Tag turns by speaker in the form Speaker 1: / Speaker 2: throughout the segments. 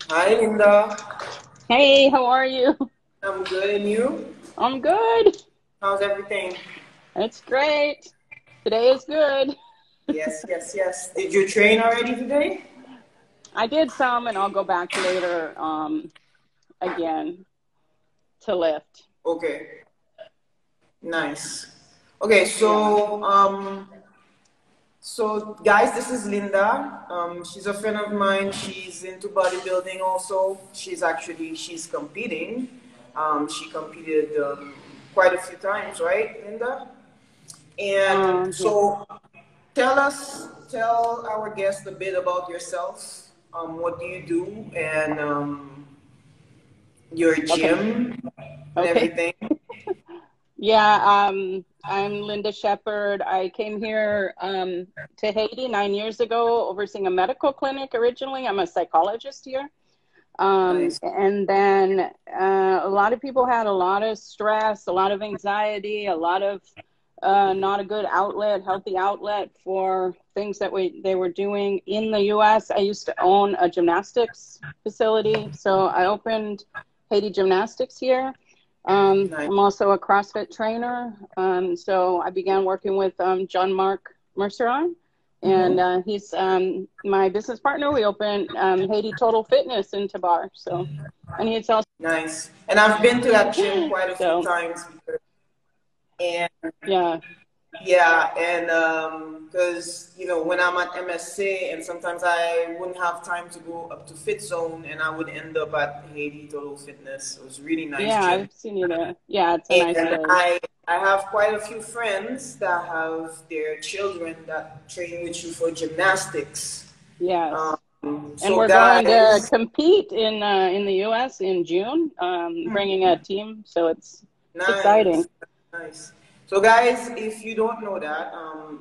Speaker 1: Hi, Linda.
Speaker 2: Hey, how are you?
Speaker 1: I'm good, and you?
Speaker 2: I'm good.
Speaker 1: How's everything?
Speaker 2: It's great. Today is good.
Speaker 1: Yes, yes, yes. Did you train already today?
Speaker 2: I did some and I'll go back later again to lift.
Speaker 1: Okay, nice. Okay,
Speaker 2: Yeah.
Speaker 1: so guys, this is Linda. She's a friend of mine. She's into bodybuilding also. She's competing. She competed quite a few times, right, Linda? And
Speaker 2: Yeah.
Speaker 1: so tell our guest a bit about yourself. What do you do, and your
Speaker 2: Okay.
Speaker 1: gym and
Speaker 2: Okay.
Speaker 1: everything.
Speaker 2: Yeah, I'm Linda Shepherd. I came here to Haiti 9 years ago, overseeing a medical clinic originally. I'm a psychologist here.
Speaker 1: Nice,
Speaker 2: And then a lot of people had a lot of stress, a lot of anxiety, a lot of not a good outlet, healthy outlet for things that they were doing in the U.S. I used to own a gymnastics facility, so I opened Haiti Gymnastics here.
Speaker 1: nice.
Speaker 2: I'm also a CrossFit trainer, so I began working with John Mark Merceron, and
Speaker 1: Hmm.
Speaker 2: he's my business partner. We opened Haiti Total Fitness in Tabar. So, and he's also
Speaker 1: Nice. And I've been to that gym quite a few
Speaker 2: so
Speaker 1: times, and
Speaker 2: yeah,
Speaker 1: yeah, and because when I'm at MSC, and sometimes I wouldn't have time to go up to Fit Zone, and I would end up at Haiti Total Fitness. It was a really nice
Speaker 2: yeah.
Speaker 1: gym.
Speaker 2: I've seen you there. Yeah, it's a nice
Speaker 1: And
Speaker 2: place.
Speaker 1: I have quite a few friends that have their children that train with you for gymnastics. Um,
Speaker 2: Yes, and
Speaker 1: so
Speaker 2: we're going to
Speaker 1: guys,
Speaker 2: compete in the U.S. in June, bringing a team. So it's
Speaker 1: nice,
Speaker 2: exciting.
Speaker 1: nice. So guys, if you don't know that,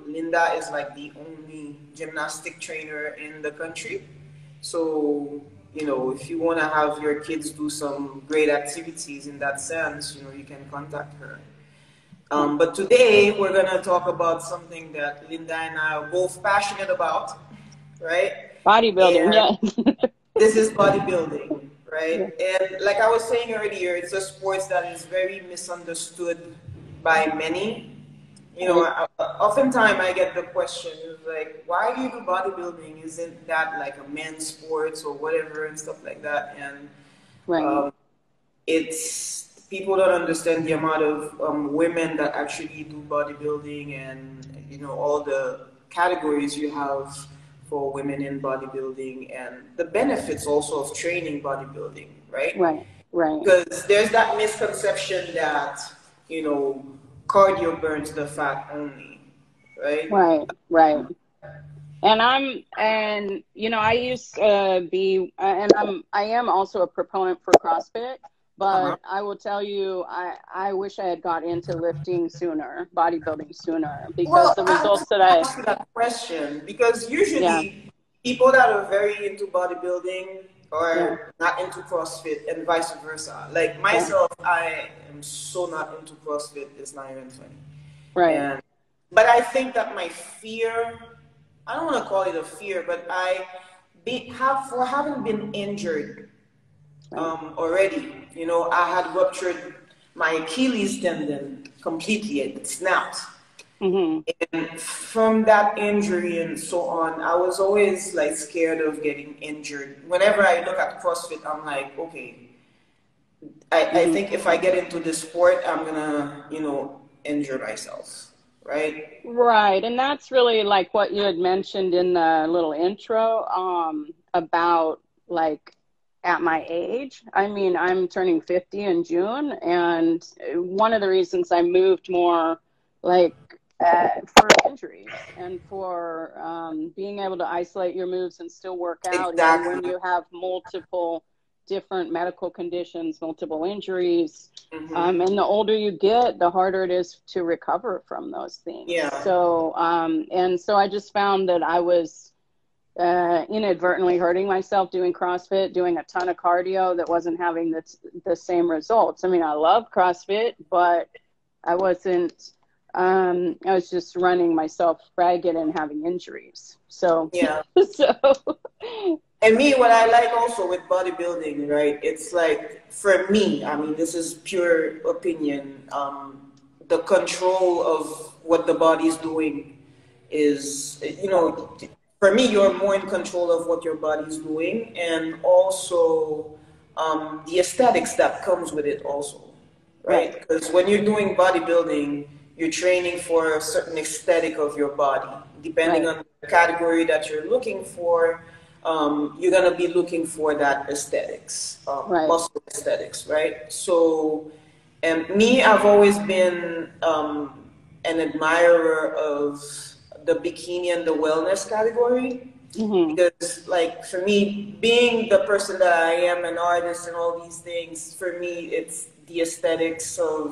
Speaker 1: Linda is like the only gymnastic trainer in the country. So if you want to have your kids do some great activities in that sense, you can contact her.
Speaker 2: Yeah.
Speaker 1: But today we're going to talk about something that Linda and I are both passionate about, right?
Speaker 2: Bodybuilding.
Speaker 1: And
Speaker 2: Yeah.
Speaker 1: this is bodybuilding,
Speaker 2: Yeah.
Speaker 1: right? And like I was saying earlier, it's a sport that is very misunderstood by many.
Speaker 2: Right.
Speaker 1: Oftentimes I get the question like, why do you do bodybuilding? Isn't that like a men's sport or whatever and stuff like that? And
Speaker 2: Right.
Speaker 1: um, it's people don't understand the amount of women that actually do bodybuilding, and all the categories you have for women in bodybuilding, and the benefits also of training bodybuilding, right?
Speaker 2: Right. Right.
Speaker 1: Because there's that misconception that you know cardio burns the fat only, right?
Speaker 2: Right. Right. And I used to be, and I am also a proponent for CrossFit,
Speaker 1: Uh-huh.
Speaker 2: but I will tell you, I wish I had got into lifting sooner, bodybuilding sooner, because
Speaker 1: Well,
Speaker 2: the
Speaker 1: I was
Speaker 2: results that
Speaker 1: going to
Speaker 2: I,
Speaker 1: ask you that question because
Speaker 2: yeah,
Speaker 1: usually people that are very into bodybuilding
Speaker 2: yeah,
Speaker 1: are not into CrossFit and vice versa. Like
Speaker 2: yeah,
Speaker 1: myself, I am so not into CrossFit, it's not even funny.
Speaker 2: right,
Speaker 1: And but I think that my fear, I don't want to call it a fear, but for having been injured
Speaker 2: right,
Speaker 1: already. I had ruptured my Achilles tendon completely. It snapped.
Speaker 2: mm-hmm,
Speaker 1: And from that injury and so on, I was always like scared of getting injured. Whenever I look at CrossFit, I'm like, okay, I
Speaker 2: mm-hmm.
Speaker 1: think if I get into this sport, I'm gonna, injure myself, right?
Speaker 2: Right, and that's really like what you had mentioned in the little intro, about like at my age. I mean, I'm turning 50 in June, and one of the reasons I moved more like for injuries and for being able to isolate your moves and still work out, even when
Speaker 1: Exactly.
Speaker 2: you have multiple different medical conditions, multiple injuries,
Speaker 1: Hmm.
Speaker 2: and the older you get, the harder it is to recover from those things.
Speaker 1: Yeah.
Speaker 2: So I just found that I was inadvertently hurting myself doing CrossFit, doing a ton of cardio that wasn't having the same results. I mean, I love CrossFit, but I wasn't, I was just running myself ragged and having injuries. So,
Speaker 1: Yeah.
Speaker 2: so,
Speaker 1: And me, what I like also with bodybuilding, right? It's like for me, I mean, this is pure opinion. The control of what the body's doing is, for me, you're more in control of what your body's doing, and also the aesthetics that comes with it, also,
Speaker 2: Right.
Speaker 1: right? Because when you're doing bodybuilding, you're training for a certain aesthetic of your body. Depending
Speaker 2: Right.
Speaker 1: on the category that you're looking for, you're gonna be looking for that aesthetics,
Speaker 2: Right.
Speaker 1: muscle aesthetics, right? So, and me, I've always been an admirer of the bikini and the wellness category
Speaker 2: Hmm.
Speaker 1: because, like, for me, being the person that I am, an artist and all these things, for me, it's the aesthetics of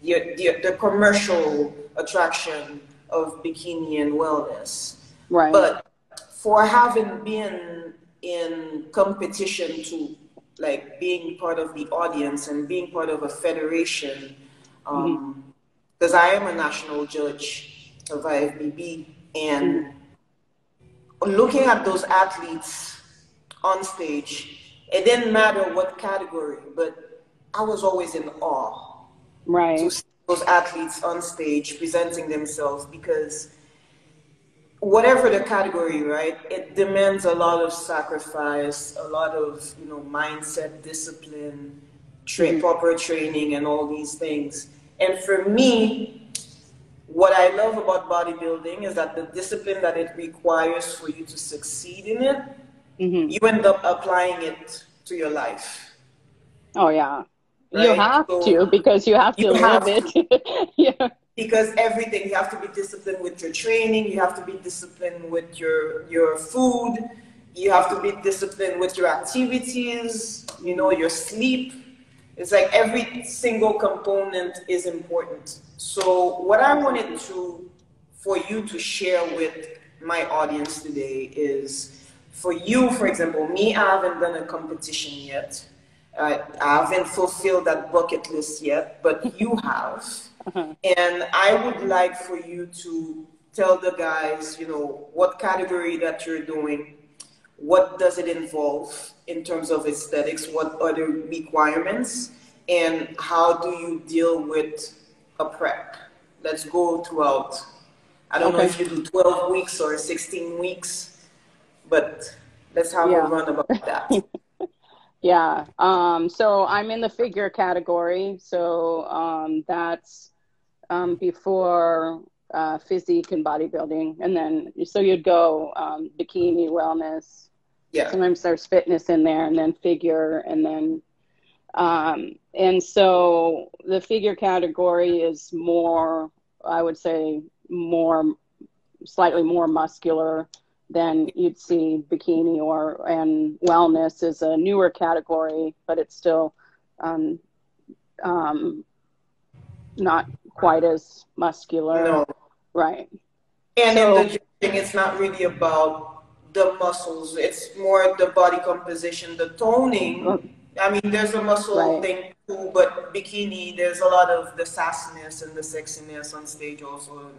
Speaker 1: the commercial attraction of bikini and wellness.
Speaker 2: Right.
Speaker 1: But for having been in competition to, like, being part of the audience and being part of a federation,
Speaker 2: Hmm.
Speaker 1: because I am a national judge of IFBB,
Speaker 2: Hmm.
Speaker 1: and looking at those athletes on stage, it didn't matter what category, but I was always in awe to
Speaker 2: Right.
Speaker 1: see those athletes on stage presenting themselves because whatever the category, right, it demands a lot of sacrifice, a lot of mindset, discipline,
Speaker 2: Hmm.
Speaker 1: proper training, and all these things. And for me, what I love about bodybuilding is that the discipline that it requires for you to succeed in it,
Speaker 2: Hmm.
Speaker 1: you end up applying it to your life,
Speaker 2: Oh yeah. You
Speaker 1: right?
Speaker 2: have to,
Speaker 1: So
Speaker 2: because you have
Speaker 1: you
Speaker 2: to live
Speaker 1: have
Speaker 2: it.
Speaker 1: to,
Speaker 2: Yeah.
Speaker 1: because everything, you have to be disciplined with your training, you have to be disciplined with your food, you have to be disciplined with your activities,
Speaker 2: Hmm.
Speaker 1: your sleep. It's like every single component is important. So what I wanted to for you to share with my audience today is, for you, for example, me, I haven't done a competition yet. I haven't fulfilled that bucket list yet, but you have.
Speaker 2: Uh-huh.
Speaker 1: And I would like for you to tell the guys, what category that you're doing, what does it involve in terms of aesthetics, what are the requirements, and how do you deal with a prep. Let's go throughout. I don't know
Speaker 2: Okay.
Speaker 1: if you do 12 weeks or 16 weeks, but let's have a
Speaker 2: Yeah.
Speaker 1: run about that.
Speaker 2: Yeah. So I'm in the figure category. So that's before physique and bodybuilding. And then, so you'd go bikini, wellness.
Speaker 1: Yeah.
Speaker 2: Sometimes there's fitness in there, and then figure, and then, and so the figure category is more, I would say, more, slightly more muscular than you'd see bikini, or, and wellness is a newer category, but it's still um, um, not quite as muscular.
Speaker 1: No.
Speaker 2: Right.
Speaker 1: And in the
Speaker 2: So,
Speaker 1: judging, it's not really about the muscles. It's more the body composition, the toning. I mean, there's a muscle
Speaker 2: right.
Speaker 1: thing too, but bikini, there's a lot of the sassiness and the sexiness on stage also, and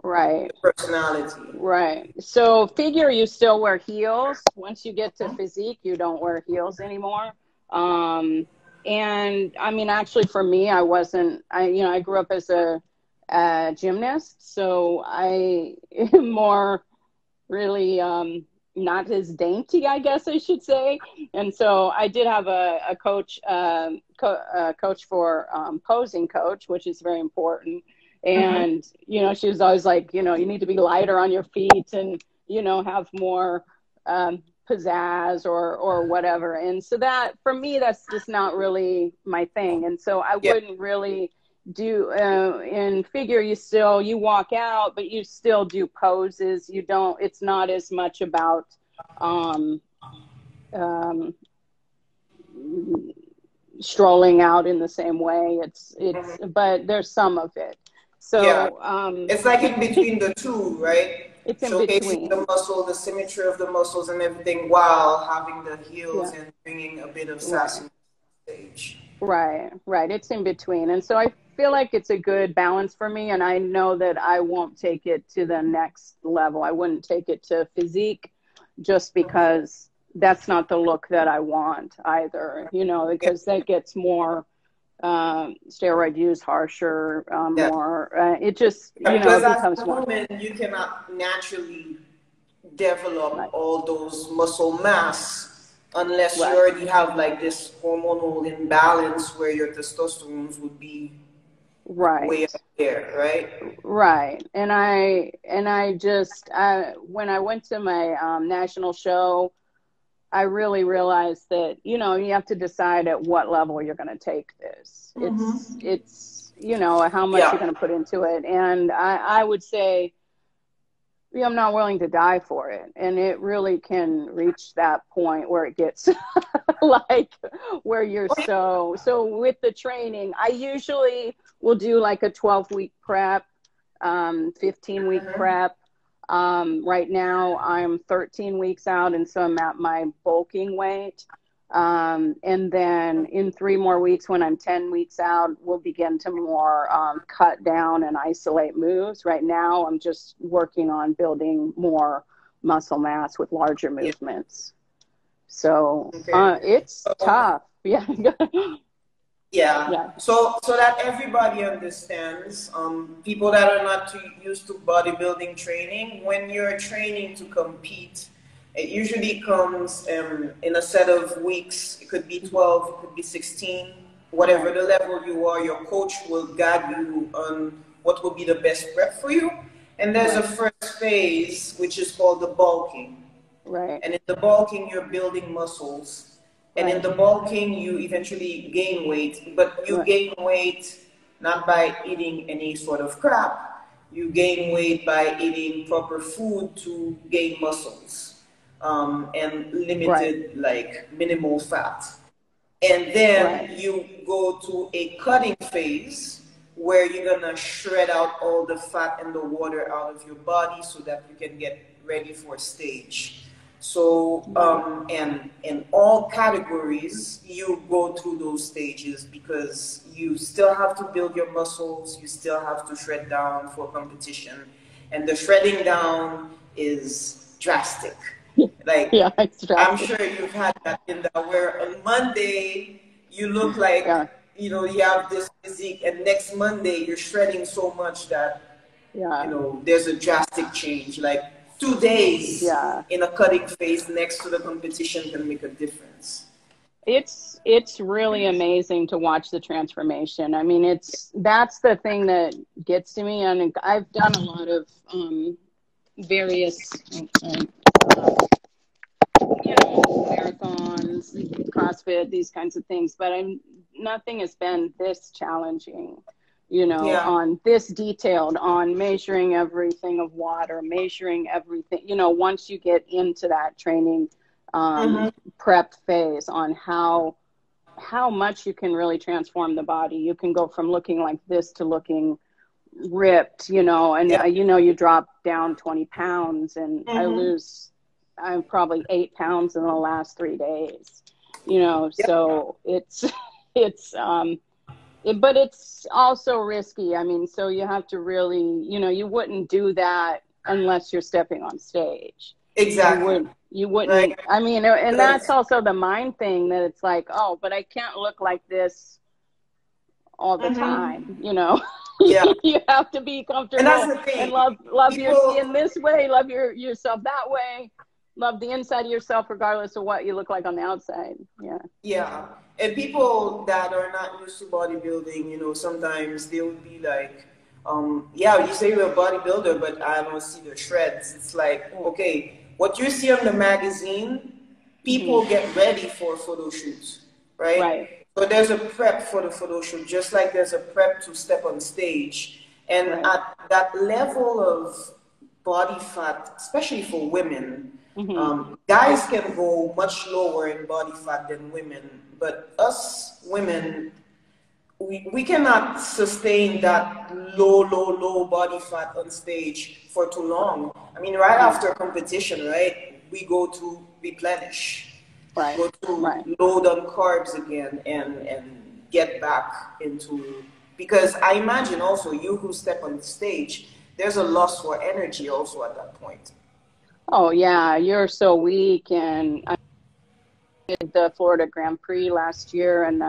Speaker 2: Right.
Speaker 1: the personality.
Speaker 2: Right. So figure, you still wear heels. Once you get to physique, you don't wear heels anymore. Um, and I mean, actually, for me, I wasn't. I grew up as a gymnast, so I am more really not as dainty, I guess I should say. And so I did have a coach, coach for posing coach, which is very important.
Speaker 1: Mm-hmm.
Speaker 2: And she was always like, you need to be lighter on your feet, and have more pizzazz or whatever. And so that, for me, that's just not really my thing. And so I
Speaker 1: Yeah.
Speaker 2: wouldn't really do in figure. You walk out, but you still do poses. You don't, it's not as much about um um strolling out in the same way. It's
Speaker 1: Mm-hmm.
Speaker 2: but there's some of it.
Speaker 1: Yeah.
Speaker 2: So
Speaker 1: It's like in between the two, right?
Speaker 2: it's in
Speaker 1: Showcasing the
Speaker 2: between.
Speaker 1: muscle, the symmetry of the muscles and everything while having the heels
Speaker 2: Yeah.
Speaker 1: and bringing a bit of
Speaker 2: Right.
Speaker 1: sass on stage.
Speaker 2: Right. It's in between. And so I feel like it's a good balance for me. And I know that I won't take it to the next level. I wouldn't take it to physique. just because that's not the look that I want either, you know,
Speaker 1: Yeah.
Speaker 2: because that gets more steroid use harsher,
Speaker 1: Yeah.
Speaker 2: more, it just,
Speaker 1: Yeah,
Speaker 2: you know,
Speaker 1: because
Speaker 2: it
Speaker 1: as
Speaker 2: becomes
Speaker 1: a
Speaker 2: more
Speaker 1: woman, you cannot naturally develop
Speaker 2: right,
Speaker 1: all those muscle mass unless you
Speaker 2: right,
Speaker 1: already have like this hormonal imbalance where your testosterone would be way
Speaker 2: right.
Speaker 1: up there, right?
Speaker 2: Right. And I just when I went to my national show, I really realized that, you know, you have to decide at what level you're going to take this. It's you know, how much you're
Speaker 1: Yeah.
Speaker 2: going to put into it. And I would say, yeah, I'm not willing to die for it. And it really can reach that point where it gets like where you're
Speaker 1: Oh, yeah.
Speaker 2: so with the training, I usually will do like a 12-week prep, 15-week prep. Right now I'm 13 weeks out, and so I'm at my bulking weight. And then in 3 more weeks, when I'm 10 weeks out, we'll begin to more cut down and isolate moves. Right now, I'm just working on building more muscle mass with larger
Speaker 1: Yeah.
Speaker 2: movements. So
Speaker 1: Okay.
Speaker 2: it's
Speaker 1: So,
Speaker 2: tough. Yeah.
Speaker 1: yeah.
Speaker 2: Yeah.
Speaker 1: So that everybody understands, people that are not too used to bodybuilding training, when you're training to compete, it usually comes in a set of weeks. It could be 12, it could be 16, whatever
Speaker 2: Right.
Speaker 1: the level you are, your coach will guide you on what will be the best prep for you. And there's a
Speaker 2: Right.
Speaker 1: first phase, which is called the bulking.
Speaker 2: Right.
Speaker 1: And in the bulking, you're building muscles. And in
Speaker 2: Right.
Speaker 1: the bulking, you eventually gain weight. But you
Speaker 2: Right.
Speaker 1: gain weight not by eating any sort of crap. You gain weight by eating proper food to gain muscles, and
Speaker 2: Right.
Speaker 1: limited, like minimal fat. And
Speaker 2: Right.
Speaker 1: then you go to a cutting phase where you're gonna shred out all the fat and the water out of your body so that you can get ready for stage. So,
Speaker 2: Right.
Speaker 1: and in all categories, you go through those stages because you still have to build your muscles, you still have to shred down for competition, and the shredding down is drastic. Like,
Speaker 2: Yeah. It's
Speaker 1: I'm
Speaker 2: drastic.
Speaker 1: sure you've had that in that where on Monday you look like,
Speaker 2: Yeah.
Speaker 1: you have this physique, and next Monday you're shredding so much that,
Speaker 2: Yeah.
Speaker 1: there's a drastic change. Like 2 days
Speaker 2: Yeah.
Speaker 1: in a cutting phase next to the competition can make a difference.
Speaker 2: It's really amazing to watch the transformation. I mean, that's the thing that gets to me, and I've done a lot of various marathons, CrossFit, these kinds of things, but nothing has been this challenging,
Speaker 1: Yeah.
Speaker 2: on this detailed, on measuring everything of water, measuring everything, once you get into that training
Speaker 1: Mm-hmm.
Speaker 2: prep phase, on how much you can really transform the body. You can go from looking like this to looking ripped, and
Speaker 1: Yeah.
Speaker 2: you drop down 20 pounds, and
Speaker 1: Mm-hmm.
Speaker 2: I'm probably 8 pounds in the last 3 days,
Speaker 1: Yeah.
Speaker 2: so but it's also risky. I mean, so you have to really, you wouldn't do that unless you're stepping on stage.
Speaker 1: Exactly.
Speaker 2: You wouldn't,
Speaker 1: Like,
Speaker 2: I mean, and that's
Speaker 1: because,
Speaker 2: also the mind thing, that it's like, oh, but I can't look like this all the time,
Speaker 1: mm-hmm. Yeah.
Speaker 2: You have to be
Speaker 1: And that's
Speaker 2: comfortable
Speaker 1: the
Speaker 2: and
Speaker 1: thing.
Speaker 2: love your
Speaker 1: People,
Speaker 2: skin this way, love yourself that way, love the inside of yourself regardless of what you look like on the outside. Yeah.
Speaker 1: yeah. And people that are not used to bodybuilding, sometimes they would be like, yeah, you say you're a bodybuilder, but I don't see the shreds. It's like,
Speaker 2: Yeah.
Speaker 1: okay, what you see on the magazine,
Speaker 2: Hmm.
Speaker 1: people get ready for photo shoots,
Speaker 2: Right.
Speaker 1: right? So there's a prep for the photo shoot, just like there's a prep to step on stage. And
Speaker 2: Right.
Speaker 1: at that level of body fat, especially for women,
Speaker 2: Hmm.
Speaker 1: guys can go much lower in body fat than women, but us women, we cannot sustain that low body fat on stage for too long. I mean, right
Speaker 2: Yeah.
Speaker 1: after competition, right, we go to replenish,
Speaker 2: Right.
Speaker 1: go
Speaker 2: Right.
Speaker 1: to load on carbs again, and get back into, because I imagine also you who step on the stage, there's a loss for energy also at that point.
Speaker 2: Oh yeah, you're so weak. And I did the Florida Grand Prix last year, and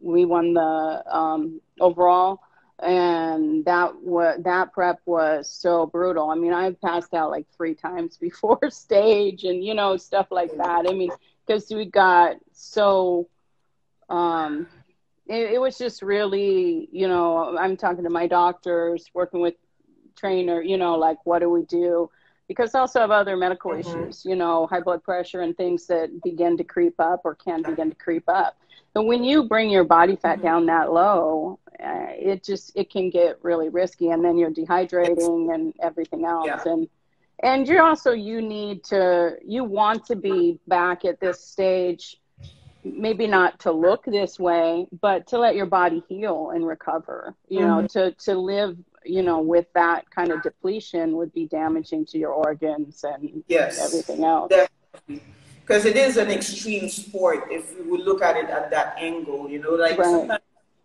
Speaker 2: we won the overall, and that prep was so brutal. I mean, I passed out like 3 times before stage, and stuff like that. I mean, because we got so um, it was just really, I'm talking to my doctors, working with trainer, like what do we do? Because I also have other medical
Speaker 1: Mm-hmm.
Speaker 2: issues, high blood pressure and things that begin to creep up or can begin to creep up. But when you bring your body fat
Speaker 1: Mm-hmm.
Speaker 2: down that low, it can get really risky, and then you're
Speaker 1: Yes.
Speaker 2: dehydrating and everything else.
Speaker 1: Yeah.
Speaker 2: And you want to be back at this stage, maybe not to look this way, but to let your body heal and recover.
Speaker 1: Mm-hmm.
Speaker 2: To live, with that kind of depletion would be damaging to your organs and
Speaker 1: Yes.
Speaker 2: everything else.
Speaker 1: Definitely. Because it is an extreme sport if we would look at it at that angle, like
Speaker 2: Right,
Speaker 1: sometimes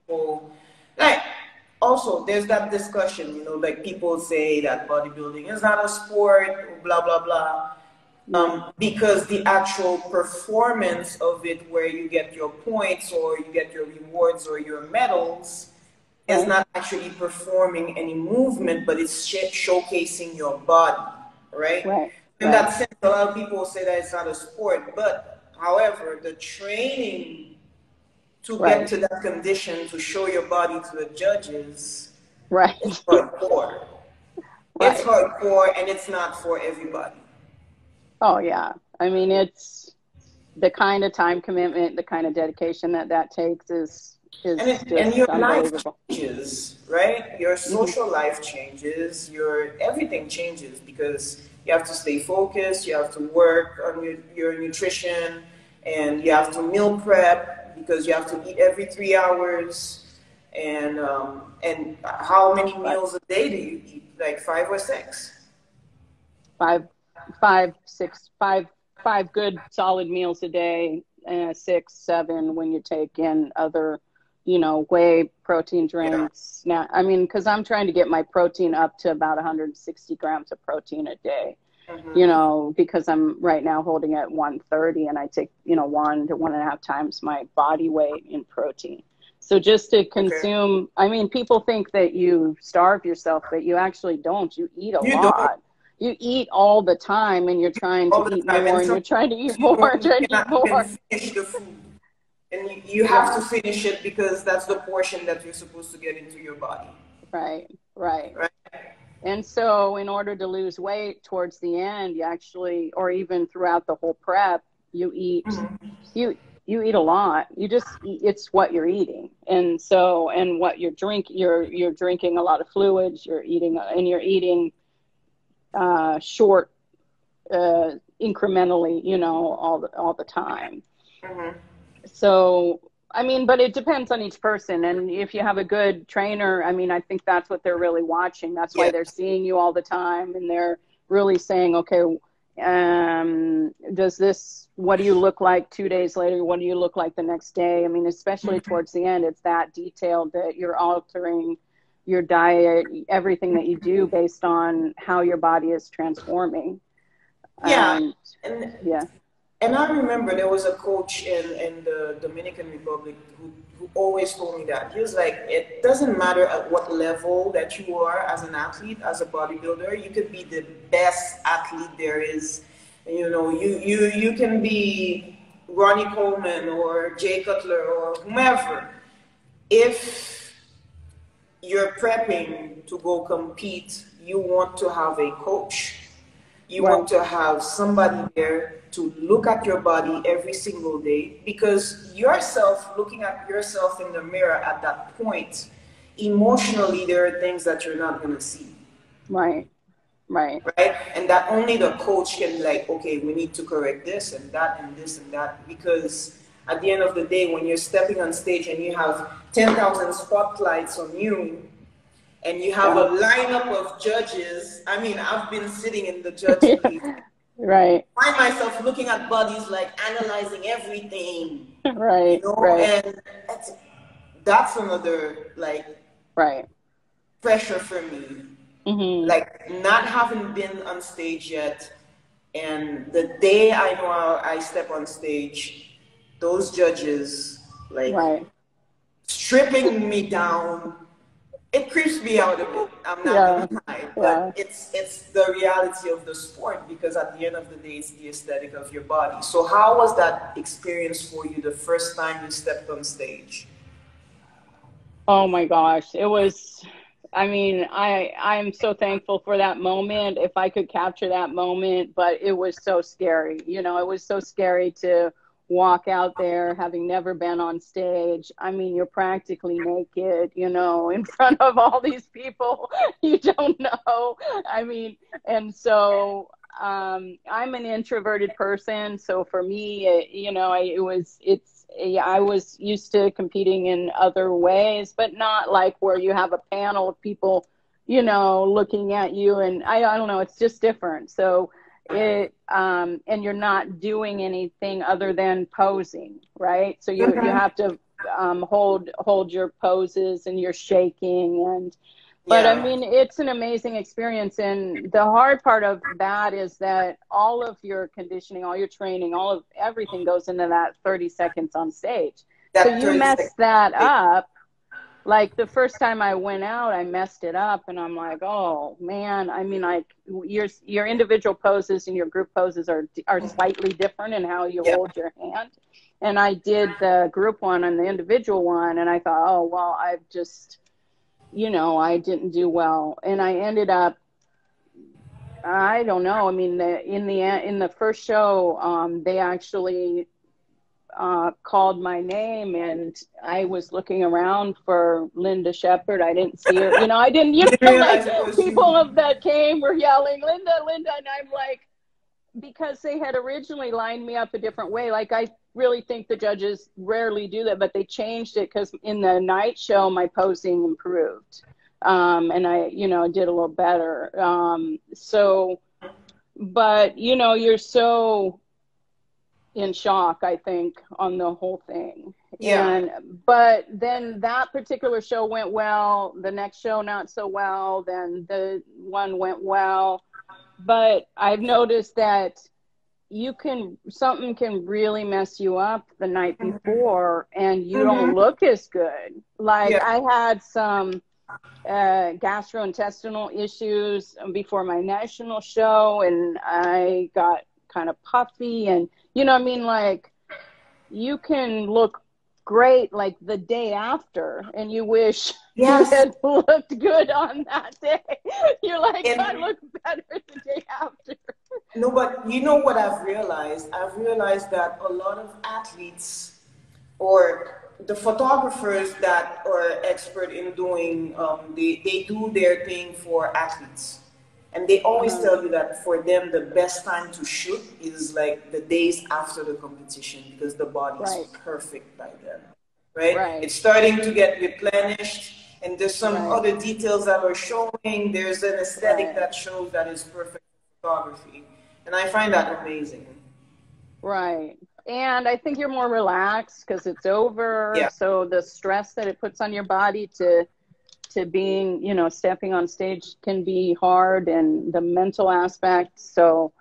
Speaker 1: people, like, also there's that discussion, like people say that bodybuilding is not a sport, blah, blah, blah.
Speaker 2: right,
Speaker 1: Because the actual performance of it, where you get your points or you get your rewards or your medals, is
Speaker 2: right,
Speaker 1: not actually performing any movement, but it's showcasing your body, right?
Speaker 2: right,
Speaker 1: In
Speaker 2: right,
Speaker 1: that sense, a lot of people say that it's not a sport, but however, the training to get
Speaker 2: right,
Speaker 1: to that condition to show your body to the judges is
Speaker 2: right,
Speaker 1: hardcore. It's
Speaker 2: right.
Speaker 1: hardcore, and it's not for everybody.
Speaker 2: Oh yeah. I mean, it's the kind of time commitment, the kind of dedication that takes is
Speaker 1: And
Speaker 2: just
Speaker 1: your life
Speaker 2: unbelievable.
Speaker 1: changes, right? Your
Speaker 2: Hmm.
Speaker 1: social life changes, your everything changes because you have to stay focused, you have to work on your nutrition, and you have to meal prep because you have to eat every 3 hours. And how many
Speaker 2: Right.
Speaker 1: meals a day do you eat? Like five or six?
Speaker 2: five, five, six, five good solid meals a day, 6, 7 when you take in other, whey protein
Speaker 1: Yeah.
Speaker 2: drinks. Now, I mean, because I'm trying to get my protein up to about 160 grams of protein a day.
Speaker 1: Mm-hmm.
Speaker 2: Because I'm right now holding at 130, and I take, 1 to 1.5 times my body weight in protein. So just to
Speaker 1: Okay.
Speaker 2: consume, I mean, people think that you starve yourself, but you actually don't. You eat a
Speaker 1: You don't
Speaker 2: lot. You eat all the time, and you're trying to
Speaker 1: all the
Speaker 2: eat
Speaker 1: time,
Speaker 2: more,
Speaker 1: and
Speaker 2: and you're
Speaker 1: sometimes
Speaker 2: trying to eat
Speaker 1: you
Speaker 2: more,
Speaker 1: don't,
Speaker 2: and
Speaker 1: you
Speaker 2: trying to eat
Speaker 1: cannot even
Speaker 2: more.
Speaker 1: finish the food. And you have
Speaker 2: Yeah,
Speaker 1: to finish it because that's the portion that you're supposed to get into your body,
Speaker 2: right, right.
Speaker 1: right?
Speaker 2: And so, in order to lose weight towards the end, you actually, or even throughout the whole prep, you eat,
Speaker 1: Mm-hmm.
Speaker 2: you eat a lot. You just eat, it's what you're eating, and so, and what you're drinking. You're drinking a lot of fluids. You're eating, and you're eating short, incrementally. All the time.
Speaker 1: Mm-hmm.
Speaker 2: So, I mean, but it depends on each person. And if you have a good trainer, I mean, I think that's what they're really watching. That's why
Speaker 1: Yeah.
Speaker 2: they're seeing you all the time, and they're really saying, okay, what do you look like 2 days later? What do you look like the next day? I mean, especially
Speaker 1: Mm-hmm.
Speaker 2: towards the end, it's that detailed that you're altering your diet, everything that you do based on how your body is transforming.
Speaker 1: Yeah.
Speaker 2: And
Speaker 1: And
Speaker 2: yeah,
Speaker 1: And I remember there was a coach in the Dominican Republic who always told me that. He was like, it doesn't matter at what level that you are as an athlete, as a bodybuilder, you could be the best athlete there is. You can be Ronnie Coleman or Jay Cutler or whomever. If you're prepping to go compete, you want to have a coach. You
Speaker 2: right,
Speaker 1: want to have somebody there to look at your body every single day because yourself, looking at yourself in the mirror at that point, emotionally, there are things that you're not going to see,
Speaker 2: right, right.
Speaker 1: right? And that only the coach can, like, okay, we need to correct this and that and this and that because at the end of the day, when you're stepping on stage and you have 10,000 spotlights on you, and you have
Speaker 2: Yeah.
Speaker 1: a lineup of judges. I mean, I've been sitting in the judge place,
Speaker 2: Right,
Speaker 1: find myself looking at bodies, like analyzing everything,
Speaker 2: right, right,
Speaker 1: and that's another like
Speaker 2: right.
Speaker 1: pressure for me.
Speaker 2: Mm-hmm.
Speaker 1: Like not having been on stage yet, and the day I know I step on stage, those judges like
Speaker 2: Right.
Speaker 1: stripping me down, it creeps me out a bit. I'm not
Speaker 2: Yeah.
Speaker 1: gonna lie, but
Speaker 2: Yeah.
Speaker 1: it's the reality of the sport, because at the end of the day, it's the aesthetic of your body. So how was that experience for you the first time you stepped on stage?
Speaker 2: Oh my gosh. It was, I mean, I'm so thankful for that moment. If I could capture that moment, but it was so scary. You know, it was so scary to walk out there having never been on stage. I mean, you're practically naked, you know, in front of all these people you don't know. I mean, and so I'm an introverted person, so for me, you know, yeah, I was used to competing in other ways, but not like where you have a panel of people, you know, looking at you. And I don't know, it's just different. So and you're not doing anything other than posing, right? So you
Speaker 1: Mhm.
Speaker 2: have to hold your poses, and you're shaking. And but I
Speaker 1: Yeah.
Speaker 2: mean, it's an amazing experience. And the hard part of that is that all of your conditioning, all your training, all of everything goes into that 30 seconds on stage. So
Speaker 1: That
Speaker 2: you
Speaker 1: 30
Speaker 2: mess
Speaker 1: seconds.
Speaker 2: that up. Like the first time I went out, I messed it up, and I'm like, oh man. I mean, like your individual poses and your group poses are slightly different in how you
Speaker 1: Yeah.
Speaker 2: hold your hand. And I did the group one and the individual one, and I thought, oh well, I've just, you know, I didn't do well. And I ended up, I don't know. I mean, in the first show, they actually called my name, and I was looking around for Linda Shepherd. I didn't see her. You know, I didn't. You
Speaker 1: You didn't
Speaker 2: know, like
Speaker 1: realize it was
Speaker 2: people
Speaker 1: you.
Speaker 2: of that came were yelling, Linda, Linda, and I'm like, because they had originally lined me up a different way. Like I really think the judges rarely do that, but they changed it because in the night show my posing improved, and I, you know, did a little better. So, but you know, you're so in shock, I think, on the whole thing.
Speaker 1: Yeah.
Speaker 2: And but then that particular show went well. The next show not so well. Then the one went well. But I've noticed that something can really mess you up the night before, and you don't
Speaker 1: Hmm.
Speaker 2: look as good. Like
Speaker 1: Yeah.
Speaker 2: I had some gastrointestinal issues before my national show, and I got kind of puffy. And you know what I mean, like you can look great like the day after, and you wish you
Speaker 1: Yes.
Speaker 2: had looked good on that day. You're like, I
Speaker 1: And
Speaker 2: look better the day after.
Speaker 1: no, but you know what I've realized? I've realized that a lot of athletes or the photographers that are expert in doing, they do their thing for athletes. And they always
Speaker 2: Uh-huh.
Speaker 1: tell you that for them, the best time to shoot is like the days after the competition, because the body's
Speaker 2: Right,
Speaker 1: perfect by then, right?
Speaker 2: right,
Speaker 1: It's starting to get replenished, and there's some
Speaker 2: right,
Speaker 1: other details that are showing. There's an aesthetic
Speaker 2: right,
Speaker 1: that shows that is perfect photography. And I find that amazing.
Speaker 2: right. And I think you're more relaxed because it's over.
Speaker 1: Yeah.
Speaker 2: So the stress that it puts on your body to being, you know, stepping on stage can be hard, and the mental aspect. So,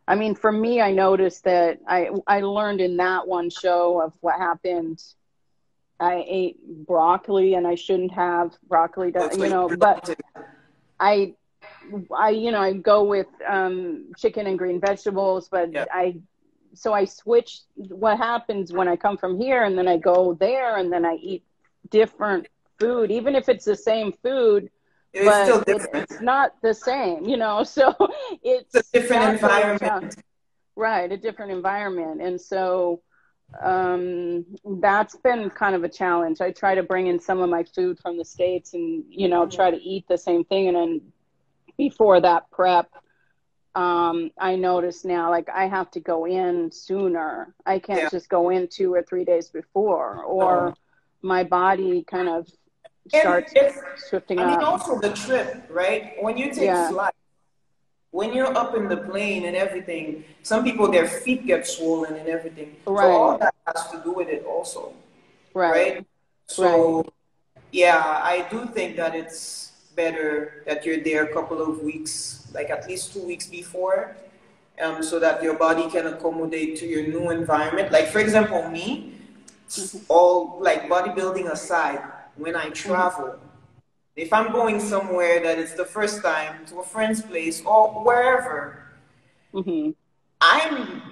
Speaker 2: I mean, for me, I noticed that I learned in that one show of what happened. I ate broccoli, and I shouldn't have broccoli,
Speaker 1: Oh, so
Speaker 2: you
Speaker 1: you
Speaker 2: know, but
Speaker 1: loved it.
Speaker 2: I you know, I go with chicken and green vegetables, but
Speaker 1: Yeah.
Speaker 2: so I switch. What happens when I come from here and then I go there and then I eat different food, even if it's the same food,
Speaker 1: It's
Speaker 2: but
Speaker 1: still different.
Speaker 2: it's not the same, you know. So
Speaker 1: It's a
Speaker 2: it's
Speaker 1: different
Speaker 2: that's a challenge,
Speaker 1: environment.
Speaker 2: right? A different environment. And so that's been kind of a challenge. I try to bring in some of my food from the States and, you know, try to eat the same thing. And then before that prep, I notice now, like I have to go in sooner. I can't
Speaker 1: Yeah.
Speaker 2: just go in 2 or 3 days before,
Speaker 1: No.
Speaker 2: or my body kind of
Speaker 1: And
Speaker 2: starts
Speaker 1: it's,
Speaker 2: shifting
Speaker 1: I mean,
Speaker 2: up.
Speaker 1: also the trip, right? When you take
Speaker 2: Yeah,
Speaker 1: flight, when you're up in the plane and everything, some people, their feet get swollen and everything. So all
Speaker 2: right,
Speaker 1: that has to do with it also,
Speaker 2: right,
Speaker 1: right?
Speaker 2: right.
Speaker 1: So, yeah, I do think that it's better that you're there a couple of weeks, like at least 2 weeks before, so that your body can accommodate to your new environment. Like for example, me,
Speaker 2: Mm-hmm.
Speaker 1: all like bodybuilding aside, when I
Speaker 2: Mm-hmm.
Speaker 1: travel, if I'm going somewhere that it's the first time to a friend's place or wherever,
Speaker 2: Mm-hmm.
Speaker 1: I'm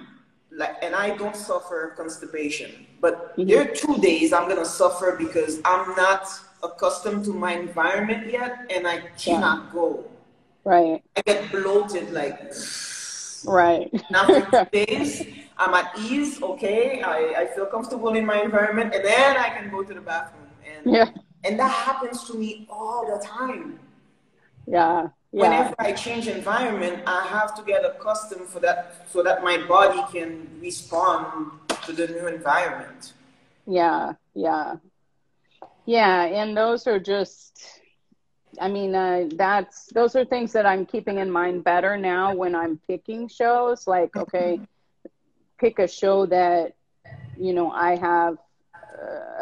Speaker 1: like, and I don't suffer constipation, but
Speaker 2: Mm-hmm.
Speaker 1: there are 2 days I'm gonna suffer because I'm not accustomed to my environment yet, and I
Speaker 2: Yeah.
Speaker 1: cannot go.
Speaker 2: Right.
Speaker 1: I get bloated, like, and
Speaker 2: Right.
Speaker 1: after 2 days, I'm at ease. Okay, I feel comfortable in my environment, and then I can go to the bathroom,
Speaker 2: Yeah.
Speaker 1: and that happens to me all the time.
Speaker 2: Yeah. Yeah.
Speaker 1: Whenever I change environment, I have to get accustomed for that so that my body can respond to the new environment.
Speaker 2: Yeah. Yeah. Yeah. And those are just, I mean, those are things that I'm keeping in mind better now when I'm picking shows. Like, okay, pick a show that, I have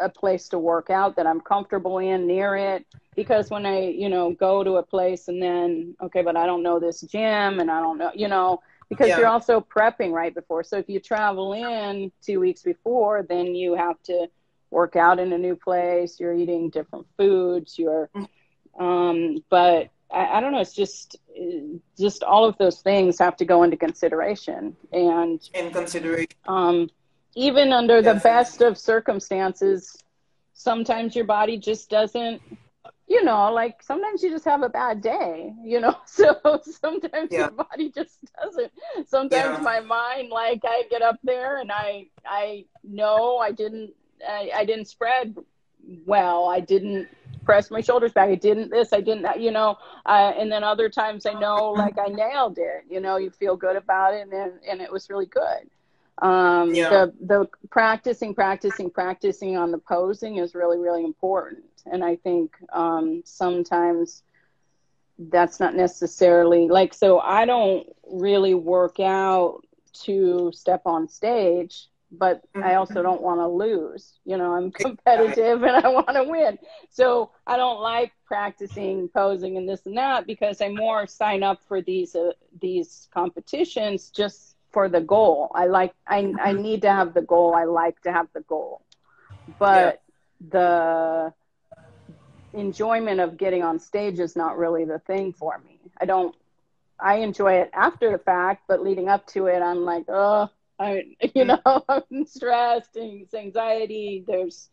Speaker 2: a place to work out that I'm comfortable in near it. Because when I, go to a place and then, okay, but I don't know this gym and I don't know, because you're
Speaker 1: Yeah,
Speaker 2: also prepping right before. So if you travel in 2 weeks before, then you have to work out in a new place. You're eating different foods. But I don't know. It's just all of those things have to go into consideration. And
Speaker 1: in consideration,
Speaker 2: um, even under the best
Speaker 1: definitely.
Speaker 2: of circumstances, sometimes your body just doesn't, like sometimes you just have a bad day, so sometimes
Speaker 1: Yeah,
Speaker 2: your body just doesn't. Sometimes
Speaker 1: yeah,
Speaker 2: my mind, like I get up there and I know I didn't spread well. I didn't press my shoulders back. I didn't this, I didn't that, and then other times I know like I nailed it, you feel good about it and it was really good.
Speaker 1: yeah,
Speaker 2: The practicing on the posing is really, really important. And I think sometimes that's not necessarily like, so I don't really work out to step on stage, but I also don't want to lose. I'm
Speaker 1: exactly.
Speaker 2: competitive and I want to win. So I don't like practicing posing and this and that because I more sign up for these competitions just for the goal. I need to have the goal. I like to have the goal.
Speaker 1: Yeah,
Speaker 2: But the enjoyment of getting on stage is not really the thing for me. I enjoy it after the fact, but leading up to it, I'm like, oh, I'm stressed and it's anxiety. It's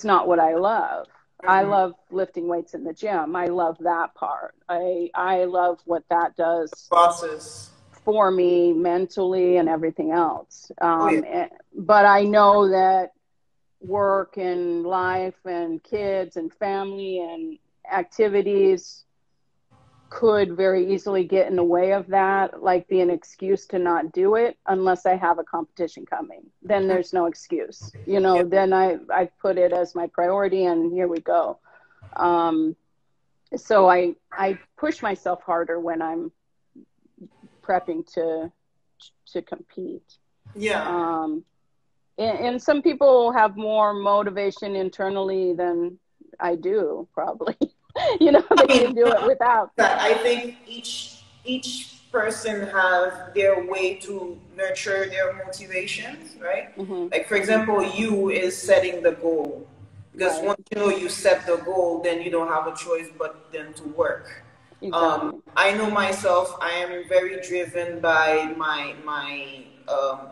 Speaker 2: not what I love. I love lifting weights in the gym. I love that part. I love what that does
Speaker 1: process.
Speaker 2: for me mentally and everything else.
Speaker 1: Oh yeah.
Speaker 2: But I know that work and life and kids and family and activities could very easily get in the way of that, like be an excuse to not do it unless I have a competition coming. Then there's no excuse.
Speaker 1: Yeah.
Speaker 2: Then I put it as my priority and here we go. Um, so I push myself harder when I'm prepping to compete.
Speaker 1: Yeah.
Speaker 2: Um, and some people have more motivation internally than I do, probably.
Speaker 1: I
Speaker 2: They
Speaker 1: mean,
Speaker 2: can do it without.
Speaker 1: that I think each person have their way to nurture their motivations, right?
Speaker 2: Hmm.
Speaker 1: Like for
Speaker 2: Hmm.
Speaker 1: example, you is setting the goal. Because
Speaker 2: Right.
Speaker 1: once you know you set the goal, then you don't have a choice but then to work.
Speaker 2: Exactly.
Speaker 1: I know myself. I am very driven by my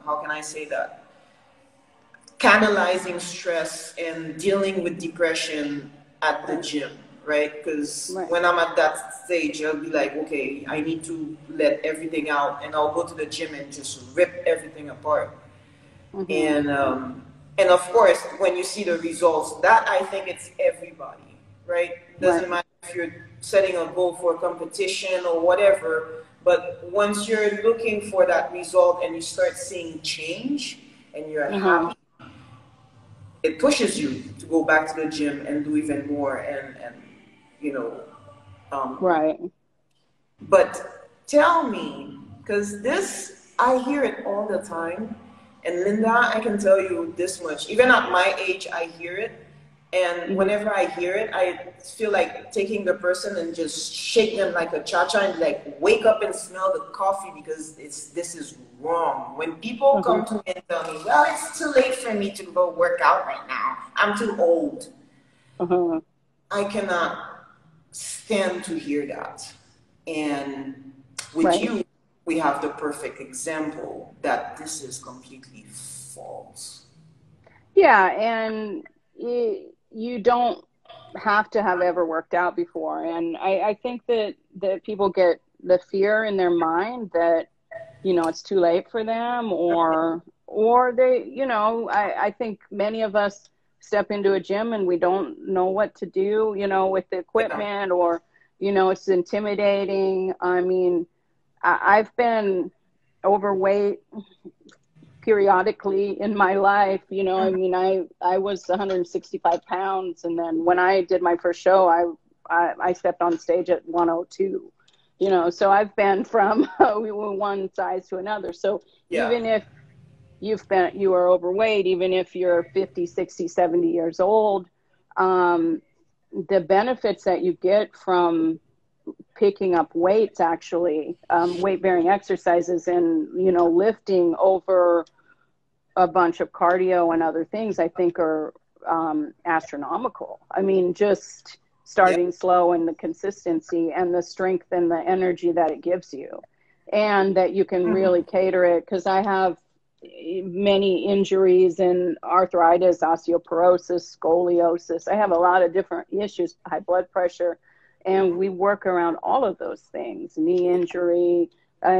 Speaker 1: how can I say that? Canalizing stress and dealing with depression at the
Speaker 2: Right.
Speaker 1: gym, right? Because
Speaker 2: Right.
Speaker 1: when I'm at that stage, I'll be like, okay, I need to let everything out, and I'll go to the gym and just rip everything apart.
Speaker 2: Hmm.
Speaker 1: And of course, when you see the results, that I think it's everybody, right?
Speaker 2: Right.
Speaker 1: Doesn't matter if you're setting a goal for a competition or whatever, but once you're looking for that result and you start seeing change and you're
Speaker 2: Hmm.
Speaker 1: happy, it pushes you to go back to the gym and do even more and you know um,
Speaker 2: Right.
Speaker 1: but tell me, because this I hear it all the time, and Linda, I can tell you this much, even at my age I hear it, And
Speaker 2: Mhm.
Speaker 1: whenever I hear it, I feel like taking the person and just shake them like a cha-cha and like wake up and smell the coffee, because this is wrong. When people
Speaker 2: Uh-huh.
Speaker 1: come to me and tell me, well, it's too late for me to go work out right now, I'm too old,
Speaker 2: Uh-huh.
Speaker 1: I cannot stand to hear that. And with
Speaker 2: Right.
Speaker 1: you, we have the perfect example that this is completely false.
Speaker 2: Yeah, and you don't have to have ever worked out before. And I think that people get the fear in their mind that, it's too late for them, or they, I think many of us step into a gym and we don't know what to do, with the
Speaker 1: Yeah.
Speaker 2: equipment, or, it's intimidating. I mean, I've been overweight periodically in my life. I mean, I was 165 pounds, and then when I did my first show, I stepped on stage at 102. So I've been from one size to another. So
Speaker 1: Yeah.
Speaker 2: even if you are overweight, even if you're 50, 60, 70 years old, um, the benefits that you get from picking up weights, actually, weight bearing exercises, and lifting over a bunch of cardio and other things, I think are astronomical. I mean, just
Speaker 1: Yeah.
Speaker 2: starting slow, and the consistency and the strength and the energy that it gives you, and that you can
Speaker 1: Mm-hmm.
Speaker 2: really cater it. Because I have many injuries and arthritis, osteoporosis, scoliosis. I have a lot of different issues, high blood pressure, and we work around all of those things. Knee injury,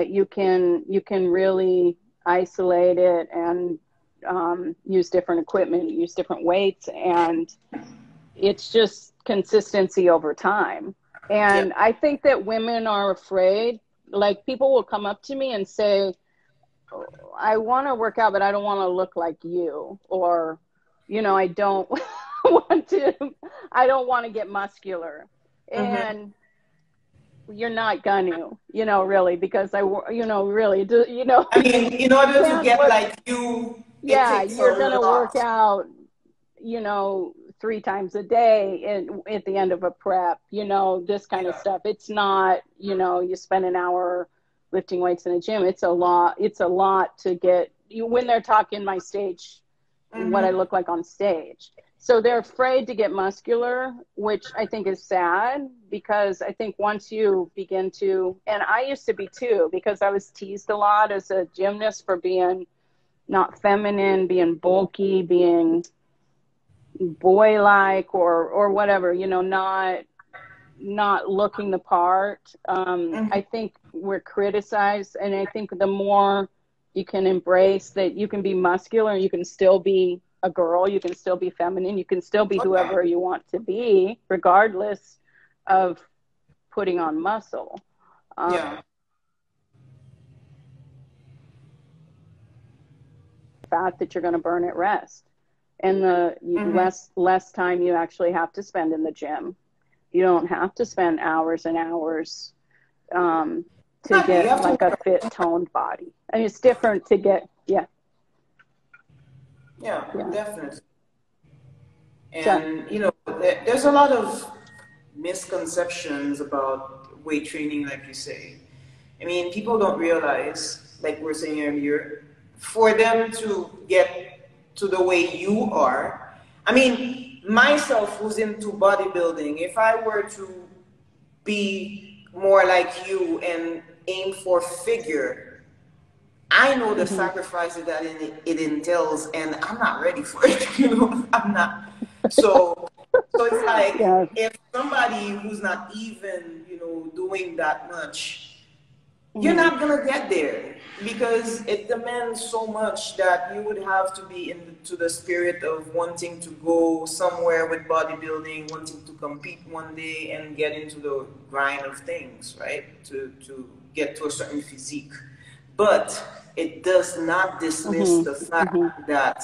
Speaker 2: you can really isolate it, and use different equipment, use different weights, and it's just consistency over time.
Speaker 1: Yeah.
Speaker 2: And I think that women are afraid. Like, people will come up to me and say, I want to work out, but I don't want to look like you, or, I don't want to, I don't want to get muscular.
Speaker 1: Mm-hmm.
Speaker 2: And you're not gonna, really, because really,
Speaker 1: I mean, in order to
Speaker 2: can't
Speaker 1: get
Speaker 2: look.
Speaker 1: like you, it
Speaker 2: Yeah,
Speaker 1: takes a
Speaker 2: you're gonna work
Speaker 1: lot.
Speaker 2: out, 3 times a day, and at the end of a prep, this kind of
Speaker 1: Yeah.
Speaker 2: stuff. It's not, you spend an hour lifting weights in a gym. It's a lot to get you when they're talking my stage, what I
Speaker 1: Mm-hmm.
Speaker 2: look like on stage. So they're afraid to get muscular, which I think is sad, because I think once you begin to, and I used to be too, because I was teased a lot as a gymnast for being not feminine, being bulky, being boy like, or whatever, not looking the part.
Speaker 1: Mm-hmm.
Speaker 2: I think we're criticized, and I think the more you can embrace that you can be muscular, you can still be a girl, you can still be feminine, you can still be
Speaker 1: Oh, yeah.
Speaker 2: whoever you want to be, regardless of putting on muscle. Um,
Speaker 1: Yeah.
Speaker 2: Fat that you're going to burn at rest, and the
Speaker 1: Mm-hmm.
Speaker 2: less time you actually have to spend in the gym. You don't have to spend hours and hours, um, to
Speaker 1: Exactly. You
Speaker 2: get
Speaker 1: have to
Speaker 2: like a
Speaker 1: work.
Speaker 2: fit, toned body. I mean, it's different to get, yeah,
Speaker 1: Yeah,
Speaker 2: yeah.
Speaker 1: definitely.
Speaker 2: So,
Speaker 1: And there's a lot of misconceptions about weight training, like you say. I mean, people don't realize, like we were saying earlier, for them to get to the way you are. I mean, myself who's into bodybuilding, if I were to be more like you and aim for figure, I know the
Speaker 2: hmm
Speaker 1: sacrifices that it entails, and I'm not ready for it. I'm not. So, so it's like
Speaker 2: yeah.
Speaker 1: if somebody who's not even, doing that much, you're
Speaker 2: hmm
Speaker 1: not gonna get there because it demands so much that you would have to be into the spirit of wanting to go somewhere with bodybuilding, wanting to compete one day and get into the grind of things, right? To get to a certain physique. But it does not dismiss
Speaker 2: hmm
Speaker 1: the
Speaker 2: hmm
Speaker 1: fact that,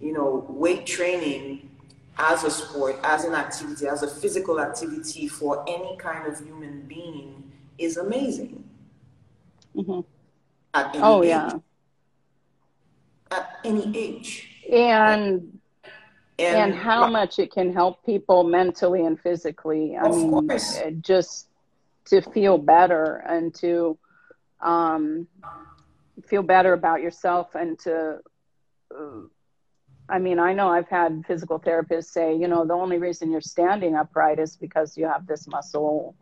Speaker 1: weight training as a sport, as an activity, as a physical activity for any kind of human being is amazing
Speaker 2: hmm
Speaker 1: at
Speaker 2: Oh,
Speaker 1: any age.
Speaker 2: yeah.
Speaker 1: At any age. Right?
Speaker 2: And And
Speaker 1: And
Speaker 2: how much it can help people mentally and physically. I
Speaker 1: of
Speaker 2: mean,
Speaker 1: course,
Speaker 2: just to feel better and to um, feel better about yourself and to, I mean, I know I've had physical therapists say, you know, the only reason you're standing upright is because you have this muscle,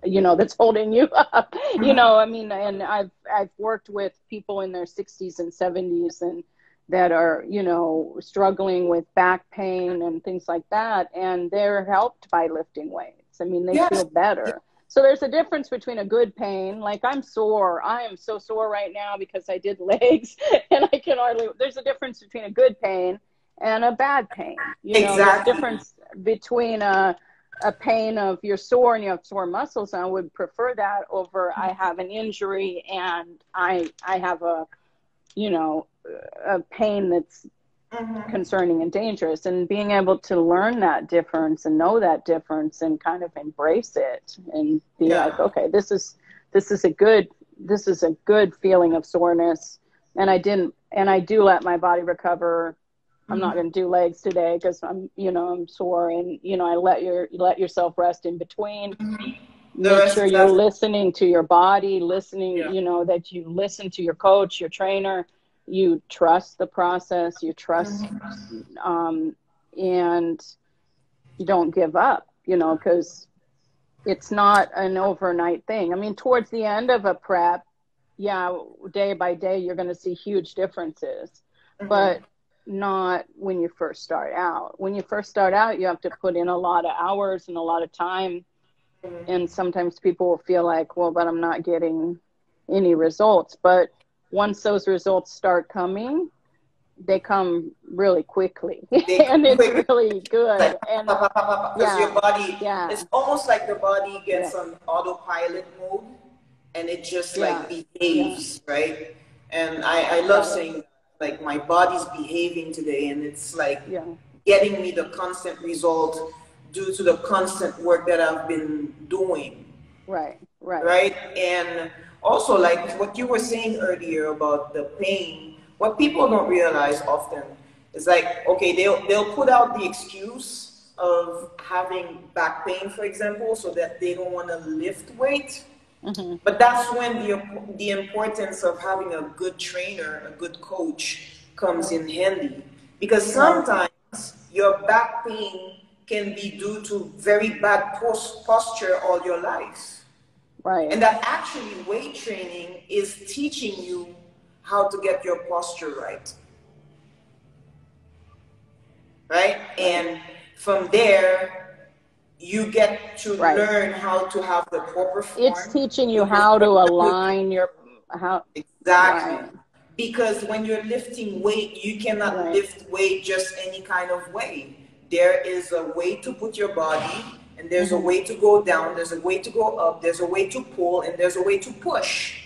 Speaker 2: you know, that's holding you up. You know, I mean, and I've worked with people in their 60s and 70s and that are, you know, struggling with back pain and things like that, and they're helped by lifting weights. I mean, they
Speaker 1: yes,
Speaker 2: feel better. So there's a difference between a good pain, like I'm sore. I am so sore right now because I did legs and I can hardly, there's a difference between a good pain and a bad pain. You know, there's a
Speaker 1: exactly.
Speaker 2: difference between a pain of you're sore and you have sore muscles, and I would prefer that over I have an injury and I have a, you know, a pain that's
Speaker 1: Hmm.
Speaker 2: concerning and dangerous, and being able to learn that difference and know that difference and kind of embrace it and be like,
Speaker 1: Yeah.
Speaker 2: okay, this is a good feeling of soreness, and I do let my body recover. I'm not
Speaker 1: Hmm.
Speaker 2: going to do legs today because I'm sore, and I let yourself rest in between.
Speaker 1: The
Speaker 2: Make
Speaker 1: rest
Speaker 2: sure
Speaker 1: is
Speaker 2: you're
Speaker 1: after.
Speaker 2: listening to your body,
Speaker 1: Yeah.
Speaker 2: that you listen to your coach, your trainer, you trust the process, you trust,
Speaker 1: Hmm.
Speaker 2: um, and you don't give up, because it's not an overnight thing. I mean, towards the end of a prep, yeah, day by day, you're going to see huge differences,
Speaker 1: Hmm.
Speaker 2: but not when you first start out. When you first start out, you have to put in a lot of hours and a lot of time. And sometimes people will feel like, well, but I'm not getting any results. But once those results start coming, they come really quickly
Speaker 1: They
Speaker 2: and
Speaker 1: come
Speaker 2: it's
Speaker 1: quick,
Speaker 2: really good.
Speaker 1: like
Speaker 2: And
Speaker 1: because your
Speaker 2: yeah,
Speaker 1: body,
Speaker 2: yeah,
Speaker 1: it's almost like the body
Speaker 2: yeah,
Speaker 1: gets on autopilot mode, and it just like
Speaker 2: yeah, yeah,
Speaker 1: behaves, right? And I love
Speaker 2: right,
Speaker 1: saying like my body's behaving today, and it's like
Speaker 2: yeah,
Speaker 1: getting me the constant result due to the constant work that I've been doing,
Speaker 2: right, right,
Speaker 1: right? And also, like what you were saying earlier about the pain, what people don't realize often is like, okay, they'll put out the excuse of having back pain, for example, so that they don't want to lift weight.
Speaker 2: hmm,
Speaker 1: But that's when the importance of having a good trainer, a good coach comes in handy. Because
Speaker 2: right,
Speaker 1: sometimes your back pain can be due to very bad posture all your life.
Speaker 2: right,
Speaker 1: And that actually weight training is teaching you how to get your posture right. Right?
Speaker 2: right.
Speaker 1: And from there, you get to
Speaker 2: Right.
Speaker 1: learn how to have the proper
Speaker 2: It's
Speaker 1: form.
Speaker 2: teaching you
Speaker 1: Because
Speaker 2: how to
Speaker 1: whenever you
Speaker 2: align your, how,
Speaker 1: exactly.
Speaker 2: right,
Speaker 1: Because when you're lifting weight, you cannot
Speaker 2: right,
Speaker 1: lift weight just any kind of way. There is a way to put your body, and there's a
Speaker 2: hmm,
Speaker 1: way to go down, there's a way to go up, there's a way to pull, and there's a way to push.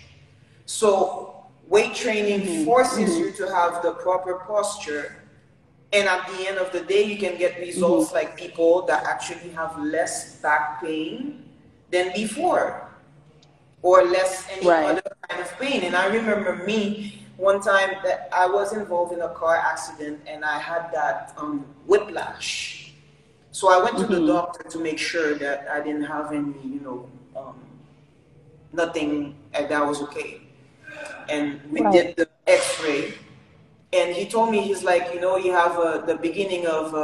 Speaker 1: So, weight training
Speaker 2: hmm,
Speaker 1: forces
Speaker 2: hmm,
Speaker 1: you to have the proper posture, and at the end of the day, you can get
Speaker 2: hmm,
Speaker 1: results like people that actually have less back pain than before, or less any
Speaker 2: right,
Speaker 1: other kind of pain. And I remember me one time that I was involved in a car accident and I had that whiplash. So I went to the
Speaker 2: hmm,
Speaker 1: doctor to make sure that I didn't have any, nothing, and that was okay. And we
Speaker 2: right,
Speaker 1: did the X-ray, and he told me, he's like, you have the beginning of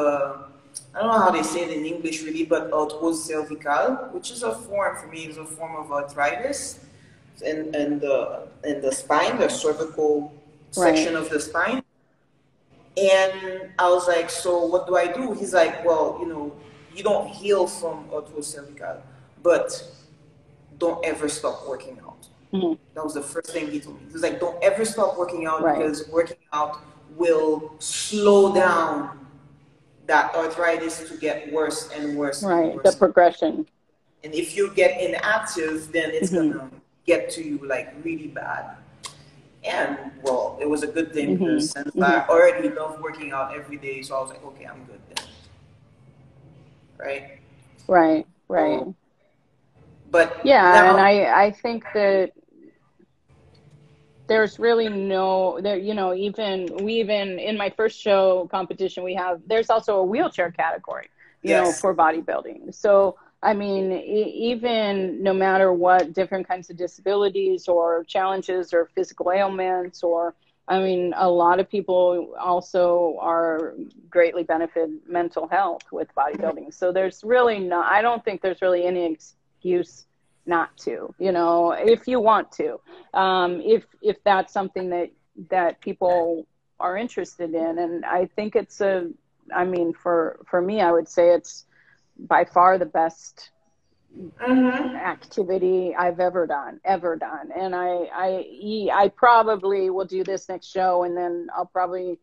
Speaker 1: I don't know how they say it in English really, but arthrose cervical, which is a form, for me, is a form of arthritis in the spine, the cervical
Speaker 2: right,
Speaker 1: section of the spine. And I was like, so what do I do? He's like, well, you don't heal from arthrose cervical, but don't ever stop working out.
Speaker 2: hmm,
Speaker 1: That was the first thing he told me. He was like, don't ever stop working out,
Speaker 2: right,
Speaker 1: because working out will slow down that arthritis to get worse and worse and
Speaker 2: right. The
Speaker 1: worse.
Speaker 2: progression.
Speaker 1: And if you get inactive, then it's
Speaker 2: Hmm,
Speaker 1: gonna get to you like really bad. And well, it was a good thing
Speaker 2: hmm,
Speaker 1: because since
Speaker 2: hmm,
Speaker 1: I already love working out every day, so I was like, okay, I'm good then, right?
Speaker 2: right, right.
Speaker 1: So, but
Speaker 2: Yeah, and
Speaker 1: now,
Speaker 2: I think that there's really no there, you know, even in my first show competition, there's also a wheelchair category, you know,
Speaker 1: Yes.
Speaker 2: for bodybuilding. So I mean, even no matter what different kinds of disabilities or challenges or physical ailments, or I mean, a lot of people also are greatly benefit mental health with bodybuilding. So there's really not, I don't think there's really any excuse not to, you know, if you want to, if that's something that people are interested in. And I think I mean, for me, I would say it's by far the best
Speaker 1: Mm-hmm.
Speaker 2: activity I've ever done. And I probably will do this next show, and then I'll probably,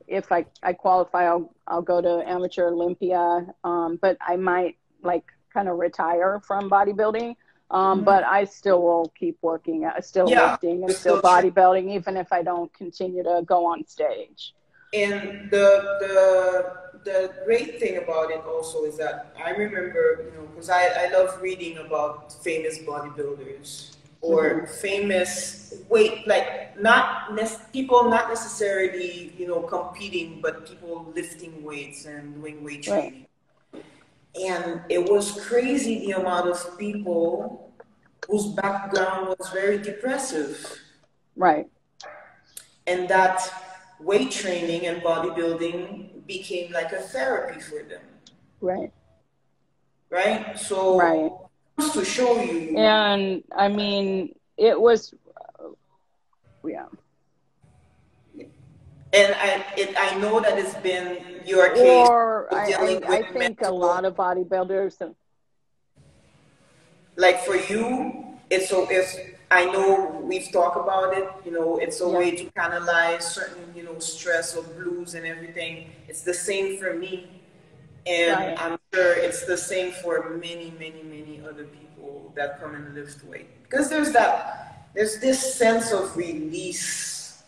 Speaker 2: if I qualify, I'll go to Amateur Olympia. But I might like kind of retire from bodybuilding.
Speaker 1: Mm-hmm.
Speaker 2: But I still will keep working, still
Speaker 1: Yeah,
Speaker 2: lifting and
Speaker 1: you're
Speaker 2: still
Speaker 1: still training.
Speaker 2: bodybuilding, even if I don't continue to go on stage.
Speaker 1: And the great thing about it also is that I remember, you know, because I love reading about famous bodybuilders
Speaker 2: Hmm.
Speaker 1: or famous weight, like people not necessarily, you know, competing, but people lifting weights and doing weight
Speaker 2: Right,
Speaker 1: training. And it was crazy the amount of people whose background was very depressive,
Speaker 2: right,
Speaker 1: and that weight training and bodybuilding became like a therapy for them,
Speaker 2: right,
Speaker 1: right?
Speaker 2: right.
Speaker 1: So just to show you,
Speaker 2: And I mean, it was, yeah.
Speaker 1: and I know that it's been your case
Speaker 2: Or
Speaker 1: of dealing with
Speaker 2: I think a
Speaker 1: mental,
Speaker 2: lot of bodybuilders,
Speaker 1: like for you, it's so if I know we've talked about it, you know, it's a
Speaker 2: yeah,
Speaker 1: way to canalize certain, you know, stress or blues and everything. It's the same for me. And
Speaker 2: right,
Speaker 1: I'm sure it's the same for many, many, many other people that come and lift weight. Because there's this sense of release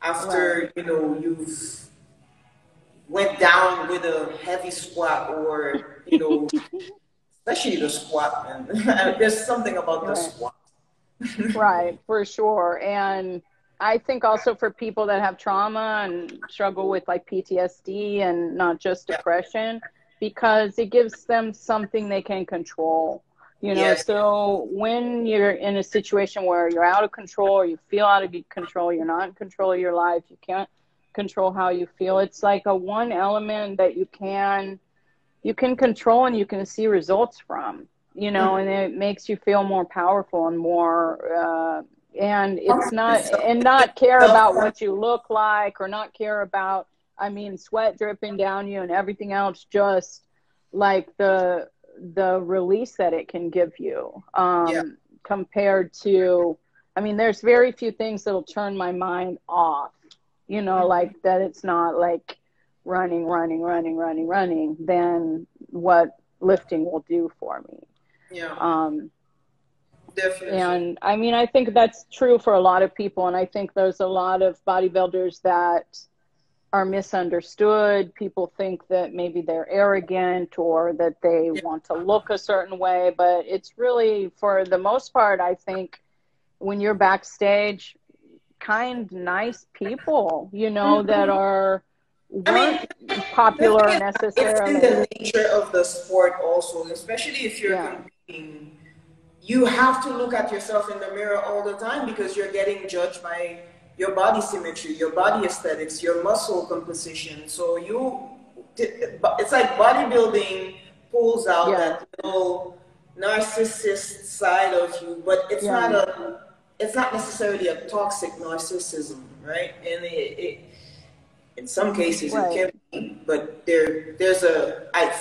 Speaker 2: right.
Speaker 1: after, you know, you've went down with a heavy squat or, you know, especially the squat, man. There's something about the
Speaker 2: Right,
Speaker 1: squat.
Speaker 2: right, for sure. And I think also for people that have trauma and struggle with like PTSD and not just
Speaker 1: Yeah.
Speaker 2: depression, because it gives them something they can control. You know,
Speaker 1: Yes.
Speaker 2: so when you're in a situation where you're out of control or you feel out of control, you're not in control of your life, you can't control how you feel. It's like a one element that you can control and you can see results from, you know, and it makes you feel more powerful and more and it's not,
Speaker 1: Confidence,
Speaker 2: and not care about
Speaker 1: self-confidence.
Speaker 2: what you look like, or not care about, I mean, sweat dripping down you and everything else, just like the release that it can give you,
Speaker 1: Yeah.
Speaker 2: compared to, I mean, there's very few things that'll turn my mind off, you know, like that. It's not like running, then what lifting will do for me.
Speaker 1: Yeah.
Speaker 2: Um,
Speaker 1: Definitely.
Speaker 2: and I mean, I think that's true for a lot of people. And I think there's a lot of bodybuilders that are misunderstood. People think that maybe they're arrogant or that they
Speaker 1: Yeah.
Speaker 2: want to look a certain way. But it's really, for the most part, I think when you're backstage, kind, nice people, you know, that
Speaker 1: I
Speaker 2: weren't
Speaker 1: mean, the thing
Speaker 2: popular
Speaker 1: is, it's in
Speaker 2: necessarily.
Speaker 1: the nature of the sport also, especially if you're
Speaker 2: Yeah,
Speaker 1: competing. You have to look at yourself in the mirror all the time because you're getting judged by your body symmetry, your body aesthetics, your muscle composition. So it's like bodybuilding pulls out
Speaker 2: yeah,
Speaker 1: that little narcissist side of you, but
Speaker 2: yeah,
Speaker 1: it's not necessarily a toxic narcissism, right? And in some cases it
Speaker 2: right,
Speaker 1: can be, but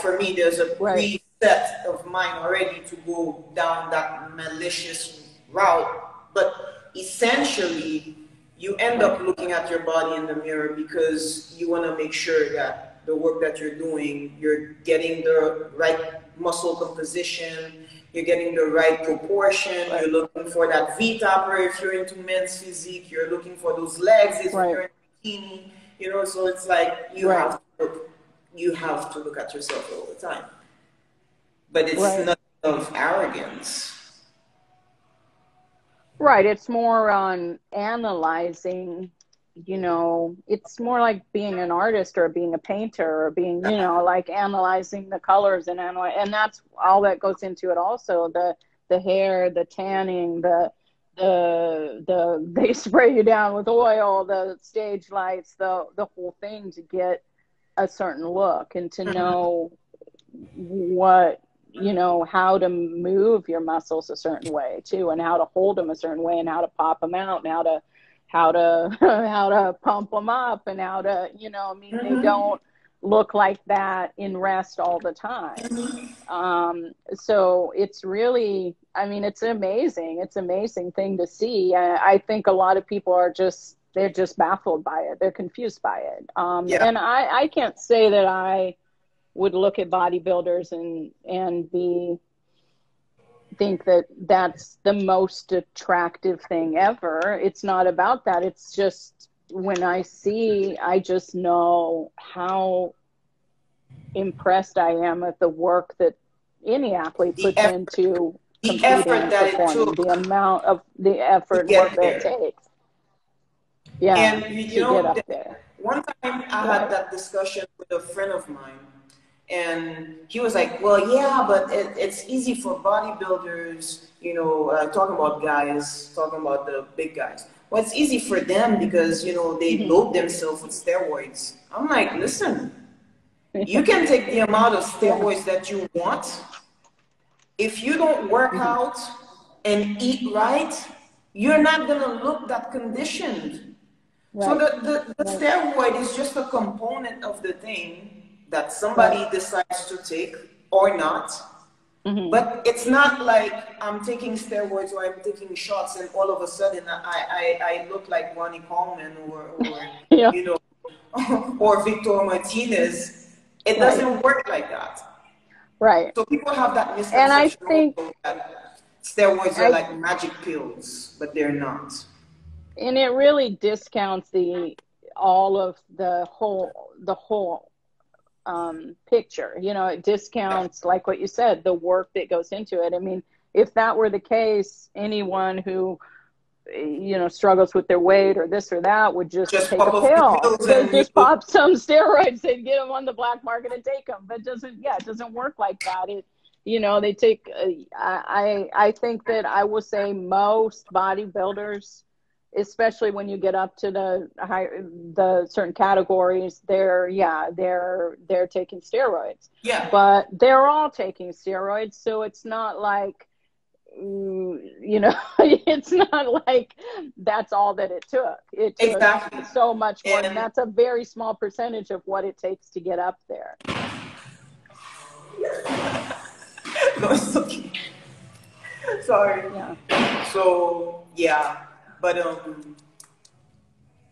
Speaker 1: for me, there's a
Speaker 2: right,
Speaker 1: preset of mine already to go down that malicious route. But essentially, you end
Speaker 2: right,
Speaker 1: up looking at your body in the mirror because you want to make sure that the work that you're doing, you're getting the right muscle composition, you're getting the right proportion,
Speaker 2: right,
Speaker 1: you're looking for that V-topper if you're into men's physique, you're looking for those legs if
Speaker 2: right,
Speaker 1: you're in bikini, you know, so it's like
Speaker 2: right,
Speaker 1: you have to look at yourself all the time. But it's
Speaker 2: right.
Speaker 1: not of arrogance.
Speaker 2: Right. It's more on analyzing, you know, it's more like being an artist or being a painter or being, you know, like analyzing the colors and and that's all that goes into it also. The hair, the tanning, they spray you down with oil, the stage lights, the whole thing to get a certain look and to know what, you know, how to move your muscles a certain way too, and how to hold them a certain way, and how to pop them out, and how to how to pump them up, and how to, you know, I mean, they don't look like that in rest all the time. So it's really, I mean, it's amazing thing to see. I think a lot of people are just, they're just baffled by it, they're confused by it.
Speaker 1: Yeah.
Speaker 2: And I can't say that I would look at bodybuilders and be think that that's the most attractive thing ever. It's not about that. It's just when I see, I just know how impressed I am at the work that any athlete
Speaker 1: The
Speaker 2: puts
Speaker 1: effort,
Speaker 2: into
Speaker 1: the
Speaker 2: competing
Speaker 1: effort
Speaker 2: and
Speaker 1: that it
Speaker 2: performing, the
Speaker 1: took
Speaker 2: amount of the effort
Speaker 1: to
Speaker 2: and work
Speaker 1: get
Speaker 2: that it
Speaker 1: there.
Speaker 2: takes. Yeah,
Speaker 1: And you
Speaker 2: to get
Speaker 1: know,
Speaker 2: up there.
Speaker 1: one time I had
Speaker 2: Right.
Speaker 1: that discussion with a friend of mine, and he was like, "Well, yeah, but it's easy for bodybuilders, you know, talking about guys, talking about the big guys. Well, it's easy for them because you know they
Speaker 2: Mm-hmm.
Speaker 1: load themselves with steroids." I'm like, "Listen, you can take the amount of
Speaker 2: Yeah.
Speaker 1: steroids that you want. If you don't work
Speaker 2: Mm-hmm.
Speaker 1: out and eat right, you're not gonna look that conditioned." So
Speaker 2: Right.
Speaker 1: the
Speaker 2: Right.
Speaker 1: steroid is just a component of the thing that
Speaker 2: Right.
Speaker 1: somebody decides to take or not.
Speaker 2: Mm-hmm.
Speaker 1: But it's not like I'm taking steroids or I'm taking shots and all of a sudden I look like Ronnie Coleman or
Speaker 2: Yeah.
Speaker 1: you know or Victor Martinez. It
Speaker 2: Right.
Speaker 1: doesn't work like that.
Speaker 2: Right.
Speaker 1: So people have that
Speaker 2: And I
Speaker 1: misconception
Speaker 2: think
Speaker 1: also that steroids are
Speaker 2: I
Speaker 1: like magic pills, but they're not.
Speaker 2: and it really discounts the all of the whole picture. You know, it
Speaker 1: Yeah.
Speaker 2: discounts, like what you said, the work that goes into it. I mean, if that were the case, anyone who, you know, struggles with their weight or this or that would just
Speaker 1: Just
Speaker 2: take a
Speaker 1: pop a few
Speaker 2: pill.
Speaker 1: pills
Speaker 2: They
Speaker 1: and you
Speaker 2: just
Speaker 1: look.
Speaker 2: pop some steroids and get them on the black market and take them. But it doesn't work like that. It, you know, they take. I think that I will say most bodybuilders, especially when you get up to the certain categories, they're taking steroids,
Speaker 1: Yeah,
Speaker 2: but they're all taking steroids, so it's not like, you know, it's not like that's all that it took. It took
Speaker 1: exactly.
Speaker 2: so much more, and
Speaker 1: And
Speaker 2: that's a very small percentage of what it takes to get up there.
Speaker 1: no, it's okay. Sorry.
Speaker 2: Yeah.
Speaker 1: So yeah, but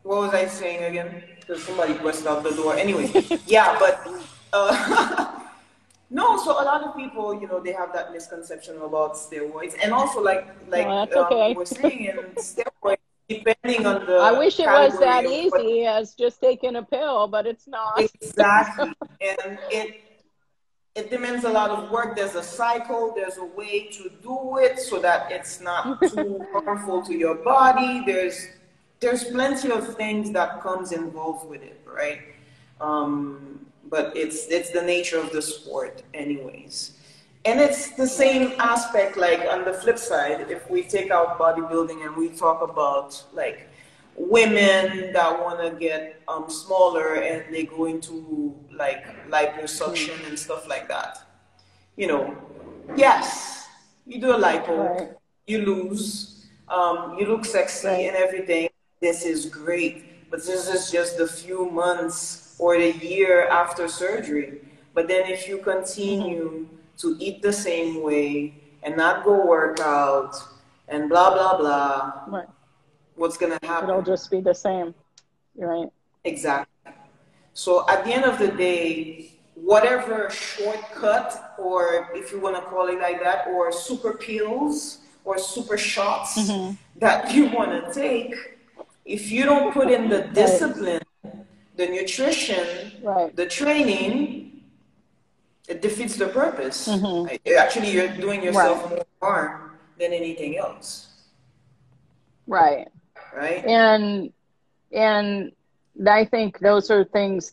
Speaker 1: what was I saying again? Because somebody busted out the door. Anyways, yeah, but no. So a lot of people, you know, they have that misconception about steroids, and also
Speaker 2: No,
Speaker 1: like
Speaker 2: that's
Speaker 1: you
Speaker 2: okay.
Speaker 1: were saying, in steroids, depending on
Speaker 2: I
Speaker 1: the
Speaker 2: wish it was
Speaker 1: category
Speaker 2: that
Speaker 1: of what
Speaker 2: easy as just taking a pill, but it's not. So,
Speaker 1: exactly, and it demands a lot of work. There's a cycle, there's a way to do it so that it's not too harmful to your body. There's plenty of things that comes involved with it, right? But it's the nature of the sport anyways. And it's the
Speaker 2: right.
Speaker 1: same aspect, like on the flip side, if we take out bodybuilding and we talk about like women that want to get smaller and they go into like
Speaker 2: Mm,
Speaker 1: liposuction and stuff like that. You know, yes, you do a
Speaker 2: right.
Speaker 1: lipo, you lose, you look sexy
Speaker 2: Right.
Speaker 1: and everything. This is great, but this is just a few months or a year after surgery. But then if you
Speaker 2: Hmm.
Speaker 1: continue to eat the same way and not go work out and blah blah blah,
Speaker 2: Right.
Speaker 1: what's gonna
Speaker 2: It'll
Speaker 1: happen?
Speaker 2: just be the same. Right.
Speaker 1: Exactly. So at the end of the day, whatever shortcut, or if you want to call it like that, or super pills or super shots
Speaker 2: Hmm.
Speaker 1: that you want to take, if you don't put in the
Speaker 2: Right.
Speaker 1: discipline, the nutrition,
Speaker 2: Right.
Speaker 1: the training, it defeats the purpose.
Speaker 2: Hmm.
Speaker 1: Actually, you're doing
Speaker 2: Right.
Speaker 1: yourself more harm than anything else.
Speaker 2: Right.
Speaker 1: right?
Speaker 2: And I think those are things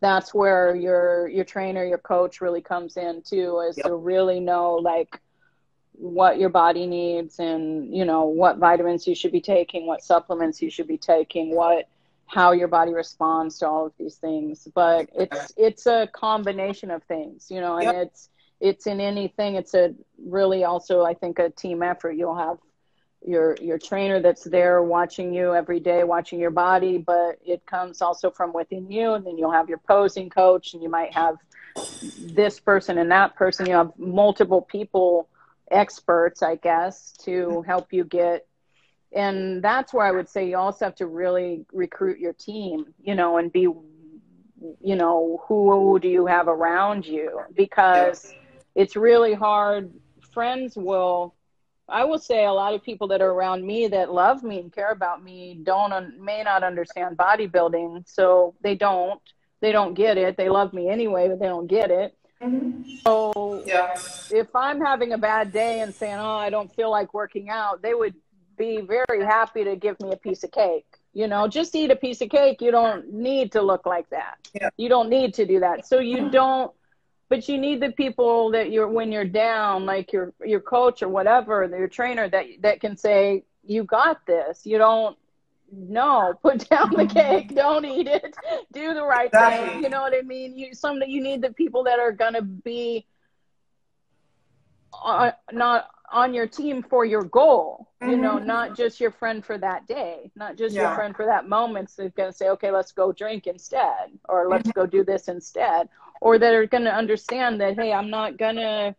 Speaker 2: that's where your trainer, your coach really comes in too, is
Speaker 1: Yep.
Speaker 2: to really know like what your body needs, and you know what vitamins you should be taking, what supplements you should be taking, what how your body responds to all of these things. But it's a combination of things, you know, and
Speaker 1: Yep.
Speaker 2: it's in anything. It's a really also, I think, a team effort. You'll have your trainer that's there watching you every day, watching your body, but it comes also from within you. And then you'll have your posing coach, and you might have this person and that person. You have multiple people, experts, I guess, to help you get. And that's where I would say you also have to really recruit your team, you know, and be, you know, who do you have around you?
Speaker 1: Yep.
Speaker 2: Because it's really hard. Friends will, I will say, a lot of people that are around me that love me and care about me may not understand bodybuilding, so they don't get it. They love me anyway, but they don't get it.
Speaker 1: Mm-hmm.
Speaker 2: So
Speaker 1: Yeah.
Speaker 2: if I'm having a bad day and saying, "Oh, I don't feel like working out," they would be very happy to give me a piece of cake. You know, just eat a piece of cake. You don't need to look like that.
Speaker 1: Yeah.
Speaker 2: You don't need to do that. So you don't, but you need the people that you're, when you're down, like your coach or whatever, your trainer, that can say, "You got this. You don't, no, put down the cake, don't eat it, do the right thing." You
Speaker 1: Exactly.
Speaker 2: know what I mean? You need the people that are going to be not on your team for your goal, you know,
Speaker 1: Mm-hmm.
Speaker 2: not just your friend for that day, not just your
Speaker 1: Yeah.
Speaker 2: friend for that moment. So they're going to say, "Okay, let's go drink instead," or "Let's
Speaker 1: Mm-hmm.
Speaker 2: go do this instead," or that are going to understand that, "Hey, I'm not going to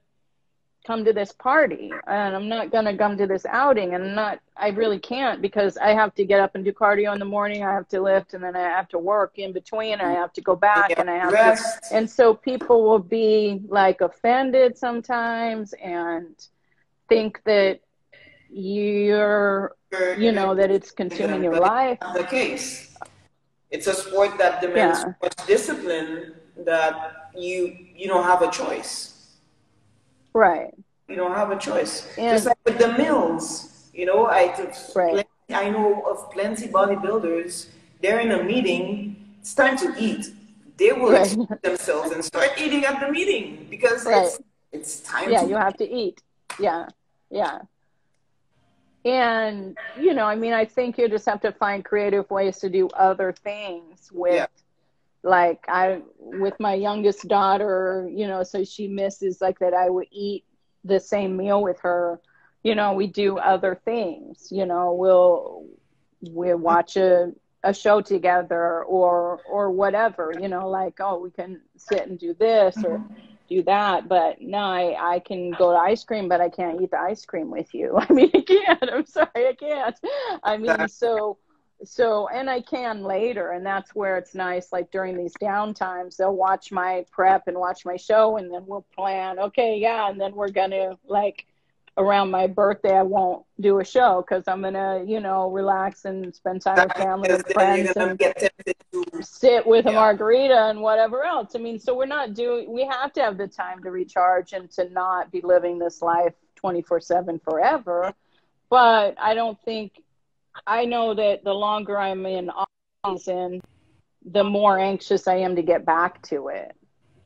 Speaker 2: come to this party, and I'm not going to come to this outing, and I really can't, because I have to get up and do cardio in the morning, I have to lift, and then I have to work in between, I have to go back,
Speaker 1: Yeah.
Speaker 2: and I have to,"
Speaker 1: Rest.
Speaker 2: and so people will be like offended sometimes and think that you're, you
Speaker 1: You're
Speaker 2: know, that it's
Speaker 1: disrespecting
Speaker 2: consuming
Speaker 1: them,
Speaker 2: your
Speaker 1: but it's
Speaker 2: life.
Speaker 1: not the case. It's a sport that demands so
Speaker 2: Yeah,
Speaker 1: much discipline that you don't have a choice.
Speaker 2: right.
Speaker 1: You don't have a choice. Just
Speaker 2: And
Speaker 1: like with the meals, you know,
Speaker 2: right,
Speaker 1: I know of plenty bodybuilders. They're in a meeting. It's time to eat. They will
Speaker 2: right.
Speaker 1: excuse themselves and start eating at the meeting because
Speaker 2: Right.
Speaker 1: it's time
Speaker 2: Yeah,
Speaker 1: to
Speaker 2: you have to eat. Yeah, yeah. And, you know, I mean, I think you just have to find creative ways to do other things with,
Speaker 1: yeah.
Speaker 2: like, with my youngest daughter, you know, so she misses like that I would eat the same meal with her. You know, we do other things, you know, we'll watch a show together, or whatever, you know, like, "Oh, we can sit and do this or do that." But no, I can go to ice cream, but I can't eat the ice cream with you. I mean, I can't. I'm sorry, I can't. I mean, and I can later, and that's where it's nice. Like during these down times, they'll watch my prep and watch my show, and then we'll plan. Okay, yeah, and then we're gonna like around my birthday, I won't do a show because I'm gonna, you know, relax and spend time with
Speaker 1: Exactly.
Speaker 2: family
Speaker 1: Because
Speaker 2: and
Speaker 1: then you're
Speaker 2: friends
Speaker 1: gonna
Speaker 2: and
Speaker 1: get tempted to
Speaker 2: sit with a
Speaker 1: yeah.
Speaker 2: margarita and whatever else. I mean, so we have to have the time to recharge and to not be living this life 24/7 forever. But I don't think, I know that the longer I'm in off season, the more anxious I am to get back to it.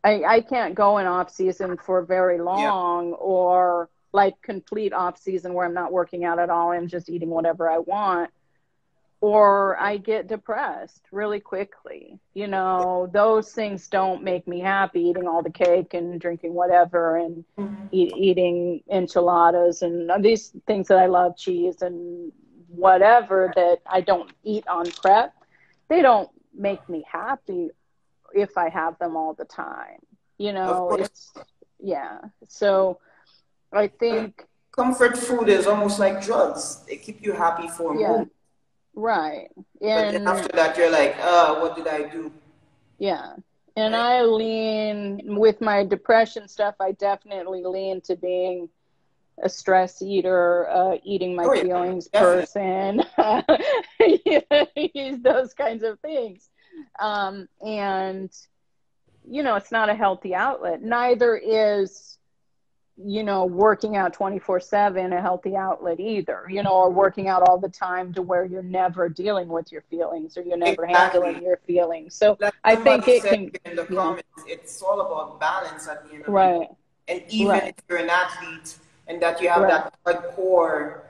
Speaker 2: I can't go in off season for very
Speaker 1: Yeah.
Speaker 2: long, or like complete off season where I'm not working out at all and just eating whatever I want, or I get depressed really quickly. You know, those things don't make me happy, eating all the cake and drinking whatever and eating enchiladas and these things that I love, cheese and whatever, that I don't eat on prep. They don't make me happy if I have them all the time. You
Speaker 1: Of
Speaker 2: know,
Speaker 1: course.
Speaker 2: it's, yeah. So I think,
Speaker 1: Comfort food is almost like drugs. They keep you happy for a
Speaker 2: yeah,
Speaker 1: moment,
Speaker 2: right.
Speaker 1: but then
Speaker 2: And
Speaker 1: after that, you're like, what did I do?
Speaker 2: yeah. And
Speaker 1: Right?
Speaker 2: I lean with my depression stuff, I definitely lean to being a stress eater, eating my
Speaker 1: Oh yeah,
Speaker 2: feelings
Speaker 1: definitely.
Speaker 2: person, use those kinds of things. And, you know, it's not a healthy outlet. Neither is you know, working out 24/7 a healthy outlet either, you know, or working out all the time to where you're never dealing with your feelings or you're never handling
Speaker 1: Exactly.
Speaker 2: your feelings. So
Speaker 1: Like
Speaker 2: I think
Speaker 1: somebody
Speaker 2: it
Speaker 1: said
Speaker 2: can,
Speaker 1: in the
Speaker 2: yeah,
Speaker 1: comments, it's all about balance at the end of the day.
Speaker 2: right,
Speaker 1: And even
Speaker 2: right,
Speaker 1: if you're an athlete and that you have
Speaker 2: right,
Speaker 1: that hardcore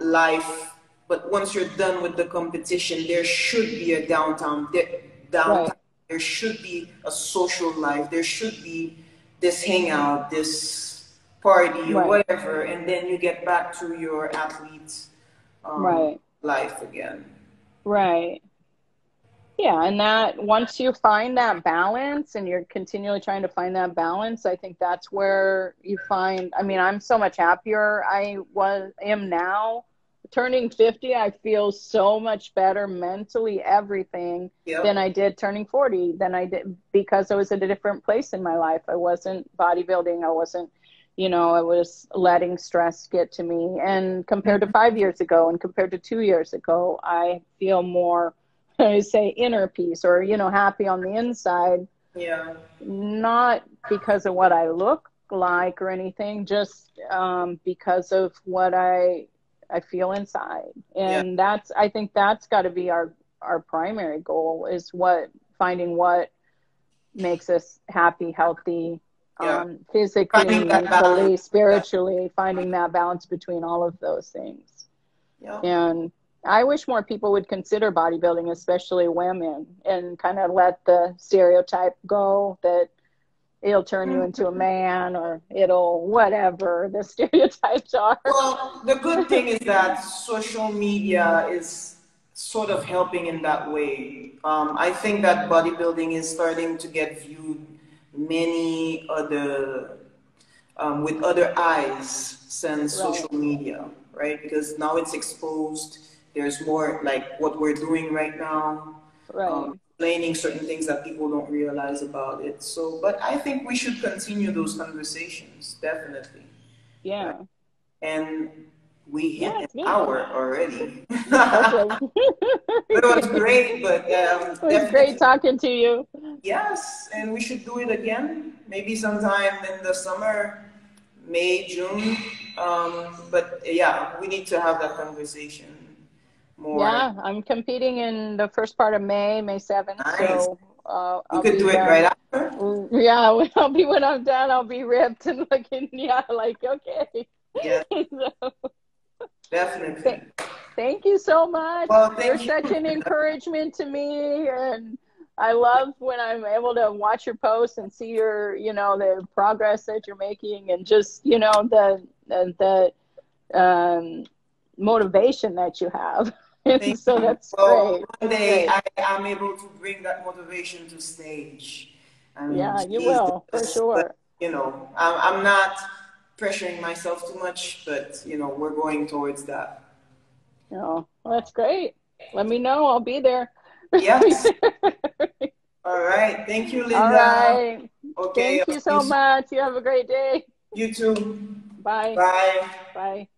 Speaker 1: life, but once you're done with the competition, there should be a downtime.
Speaker 2: right,
Speaker 1: There should be a social life. There should be this hangout, this party, or
Speaker 2: right,
Speaker 1: whatever, and then you get back to your athlete
Speaker 2: right,
Speaker 1: life again.
Speaker 2: right. Yeah, and that once you find that balance and you're continually trying to find that balance, I think that's where you find, I mean, I'm so much happier am now. Turning 50, I feel so much better mentally, everything than
Speaker 1: Yep.
Speaker 2: I did turning 40, than I did because I was at a different place in my life. I wasn't bodybuilding, I wasn't, you know, I was letting stress get to me. And compared to 5 years ago and compared to 2 years ago, I feel more, I say, inner peace, or, you know, happy on the inside,
Speaker 1: Yeah.
Speaker 2: not because of what I look like or anything, just because of what I feel inside.
Speaker 1: Yeah.
Speaker 2: And that's, I think that's got to be our primary goal, is finding what makes us happy, healthy,
Speaker 1: Yeah.
Speaker 2: physically,
Speaker 1: Finding that balance.
Speaker 2: mentally,
Speaker 1: Yeah.
Speaker 2: spiritually, finding that balance between all of those things.
Speaker 1: Yeah.
Speaker 2: And I wish more people would consider bodybuilding, especially women, and kind of let the stereotype go that it'll turn you into a man or it'll whatever the stereotypes are.
Speaker 1: Well, the good thing is that social media is sort of helping in that way. I think that bodybuilding is starting to get viewed many other with other eyes since
Speaker 2: Right,
Speaker 1: social media, right? Because now it's exposed. There's more like what we're doing right now,
Speaker 2: right.
Speaker 1: explaining certain things that people don't realize about it. So, but I think we should continue those conversations, definitely. Right?
Speaker 2: Yeah.
Speaker 1: And we hit
Speaker 2: Yeah,
Speaker 1: an
Speaker 2: it's good.
Speaker 1: hour already.
Speaker 2: Okay.
Speaker 1: It was great, but
Speaker 2: It was great
Speaker 1: definitely
Speaker 2: talking to you.
Speaker 1: yes, and we should do it again. Maybe sometime in the summer, May, June. But yeah, we need to have that conversation more.
Speaker 2: Yeah, I'm competing in the first part of May 7th.
Speaker 1: Nice.
Speaker 2: So
Speaker 1: We
Speaker 2: I'll
Speaker 1: could
Speaker 2: be
Speaker 1: do it right
Speaker 2: done.
Speaker 1: after.
Speaker 2: Yeah, I'll be, when I'm done, I'll be ripped and looking, yeah, like, okay.
Speaker 1: Yeah,
Speaker 2: So,
Speaker 1: definitely.
Speaker 2: th thank you so much.
Speaker 1: Well,
Speaker 2: You're
Speaker 1: thank you.
Speaker 2: such an encouragement to me, and I love when I'm able to watch your posts and see your, you know, the progress that you're making, and just, you know, the motivation that you have. And
Speaker 1: Thank
Speaker 2: so
Speaker 1: you.
Speaker 2: that's
Speaker 1: Well,
Speaker 2: great.
Speaker 1: one
Speaker 2: That's
Speaker 1: day
Speaker 2: great.
Speaker 1: I am able to bring that motivation to stage. I mean,
Speaker 2: Yeah, you will, for
Speaker 1: Jesus, but
Speaker 2: sure.
Speaker 1: I'm not pressuring myself too much, but we're going towards that.
Speaker 2: Oh, well, that's great. Let me know. I'll be there.
Speaker 1: Yes. All right. Thank you,
Speaker 2: All
Speaker 1: Linda.
Speaker 2: right.
Speaker 1: Okay.
Speaker 2: Thank
Speaker 1: I'll
Speaker 2: you
Speaker 1: see you
Speaker 2: so
Speaker 1: soon.
Speaker 2: much. You have a great day.
Speaker 1: You too.
Speaker 2: Bye.
Speaker 1: Bye.
Speaker 2: Bye.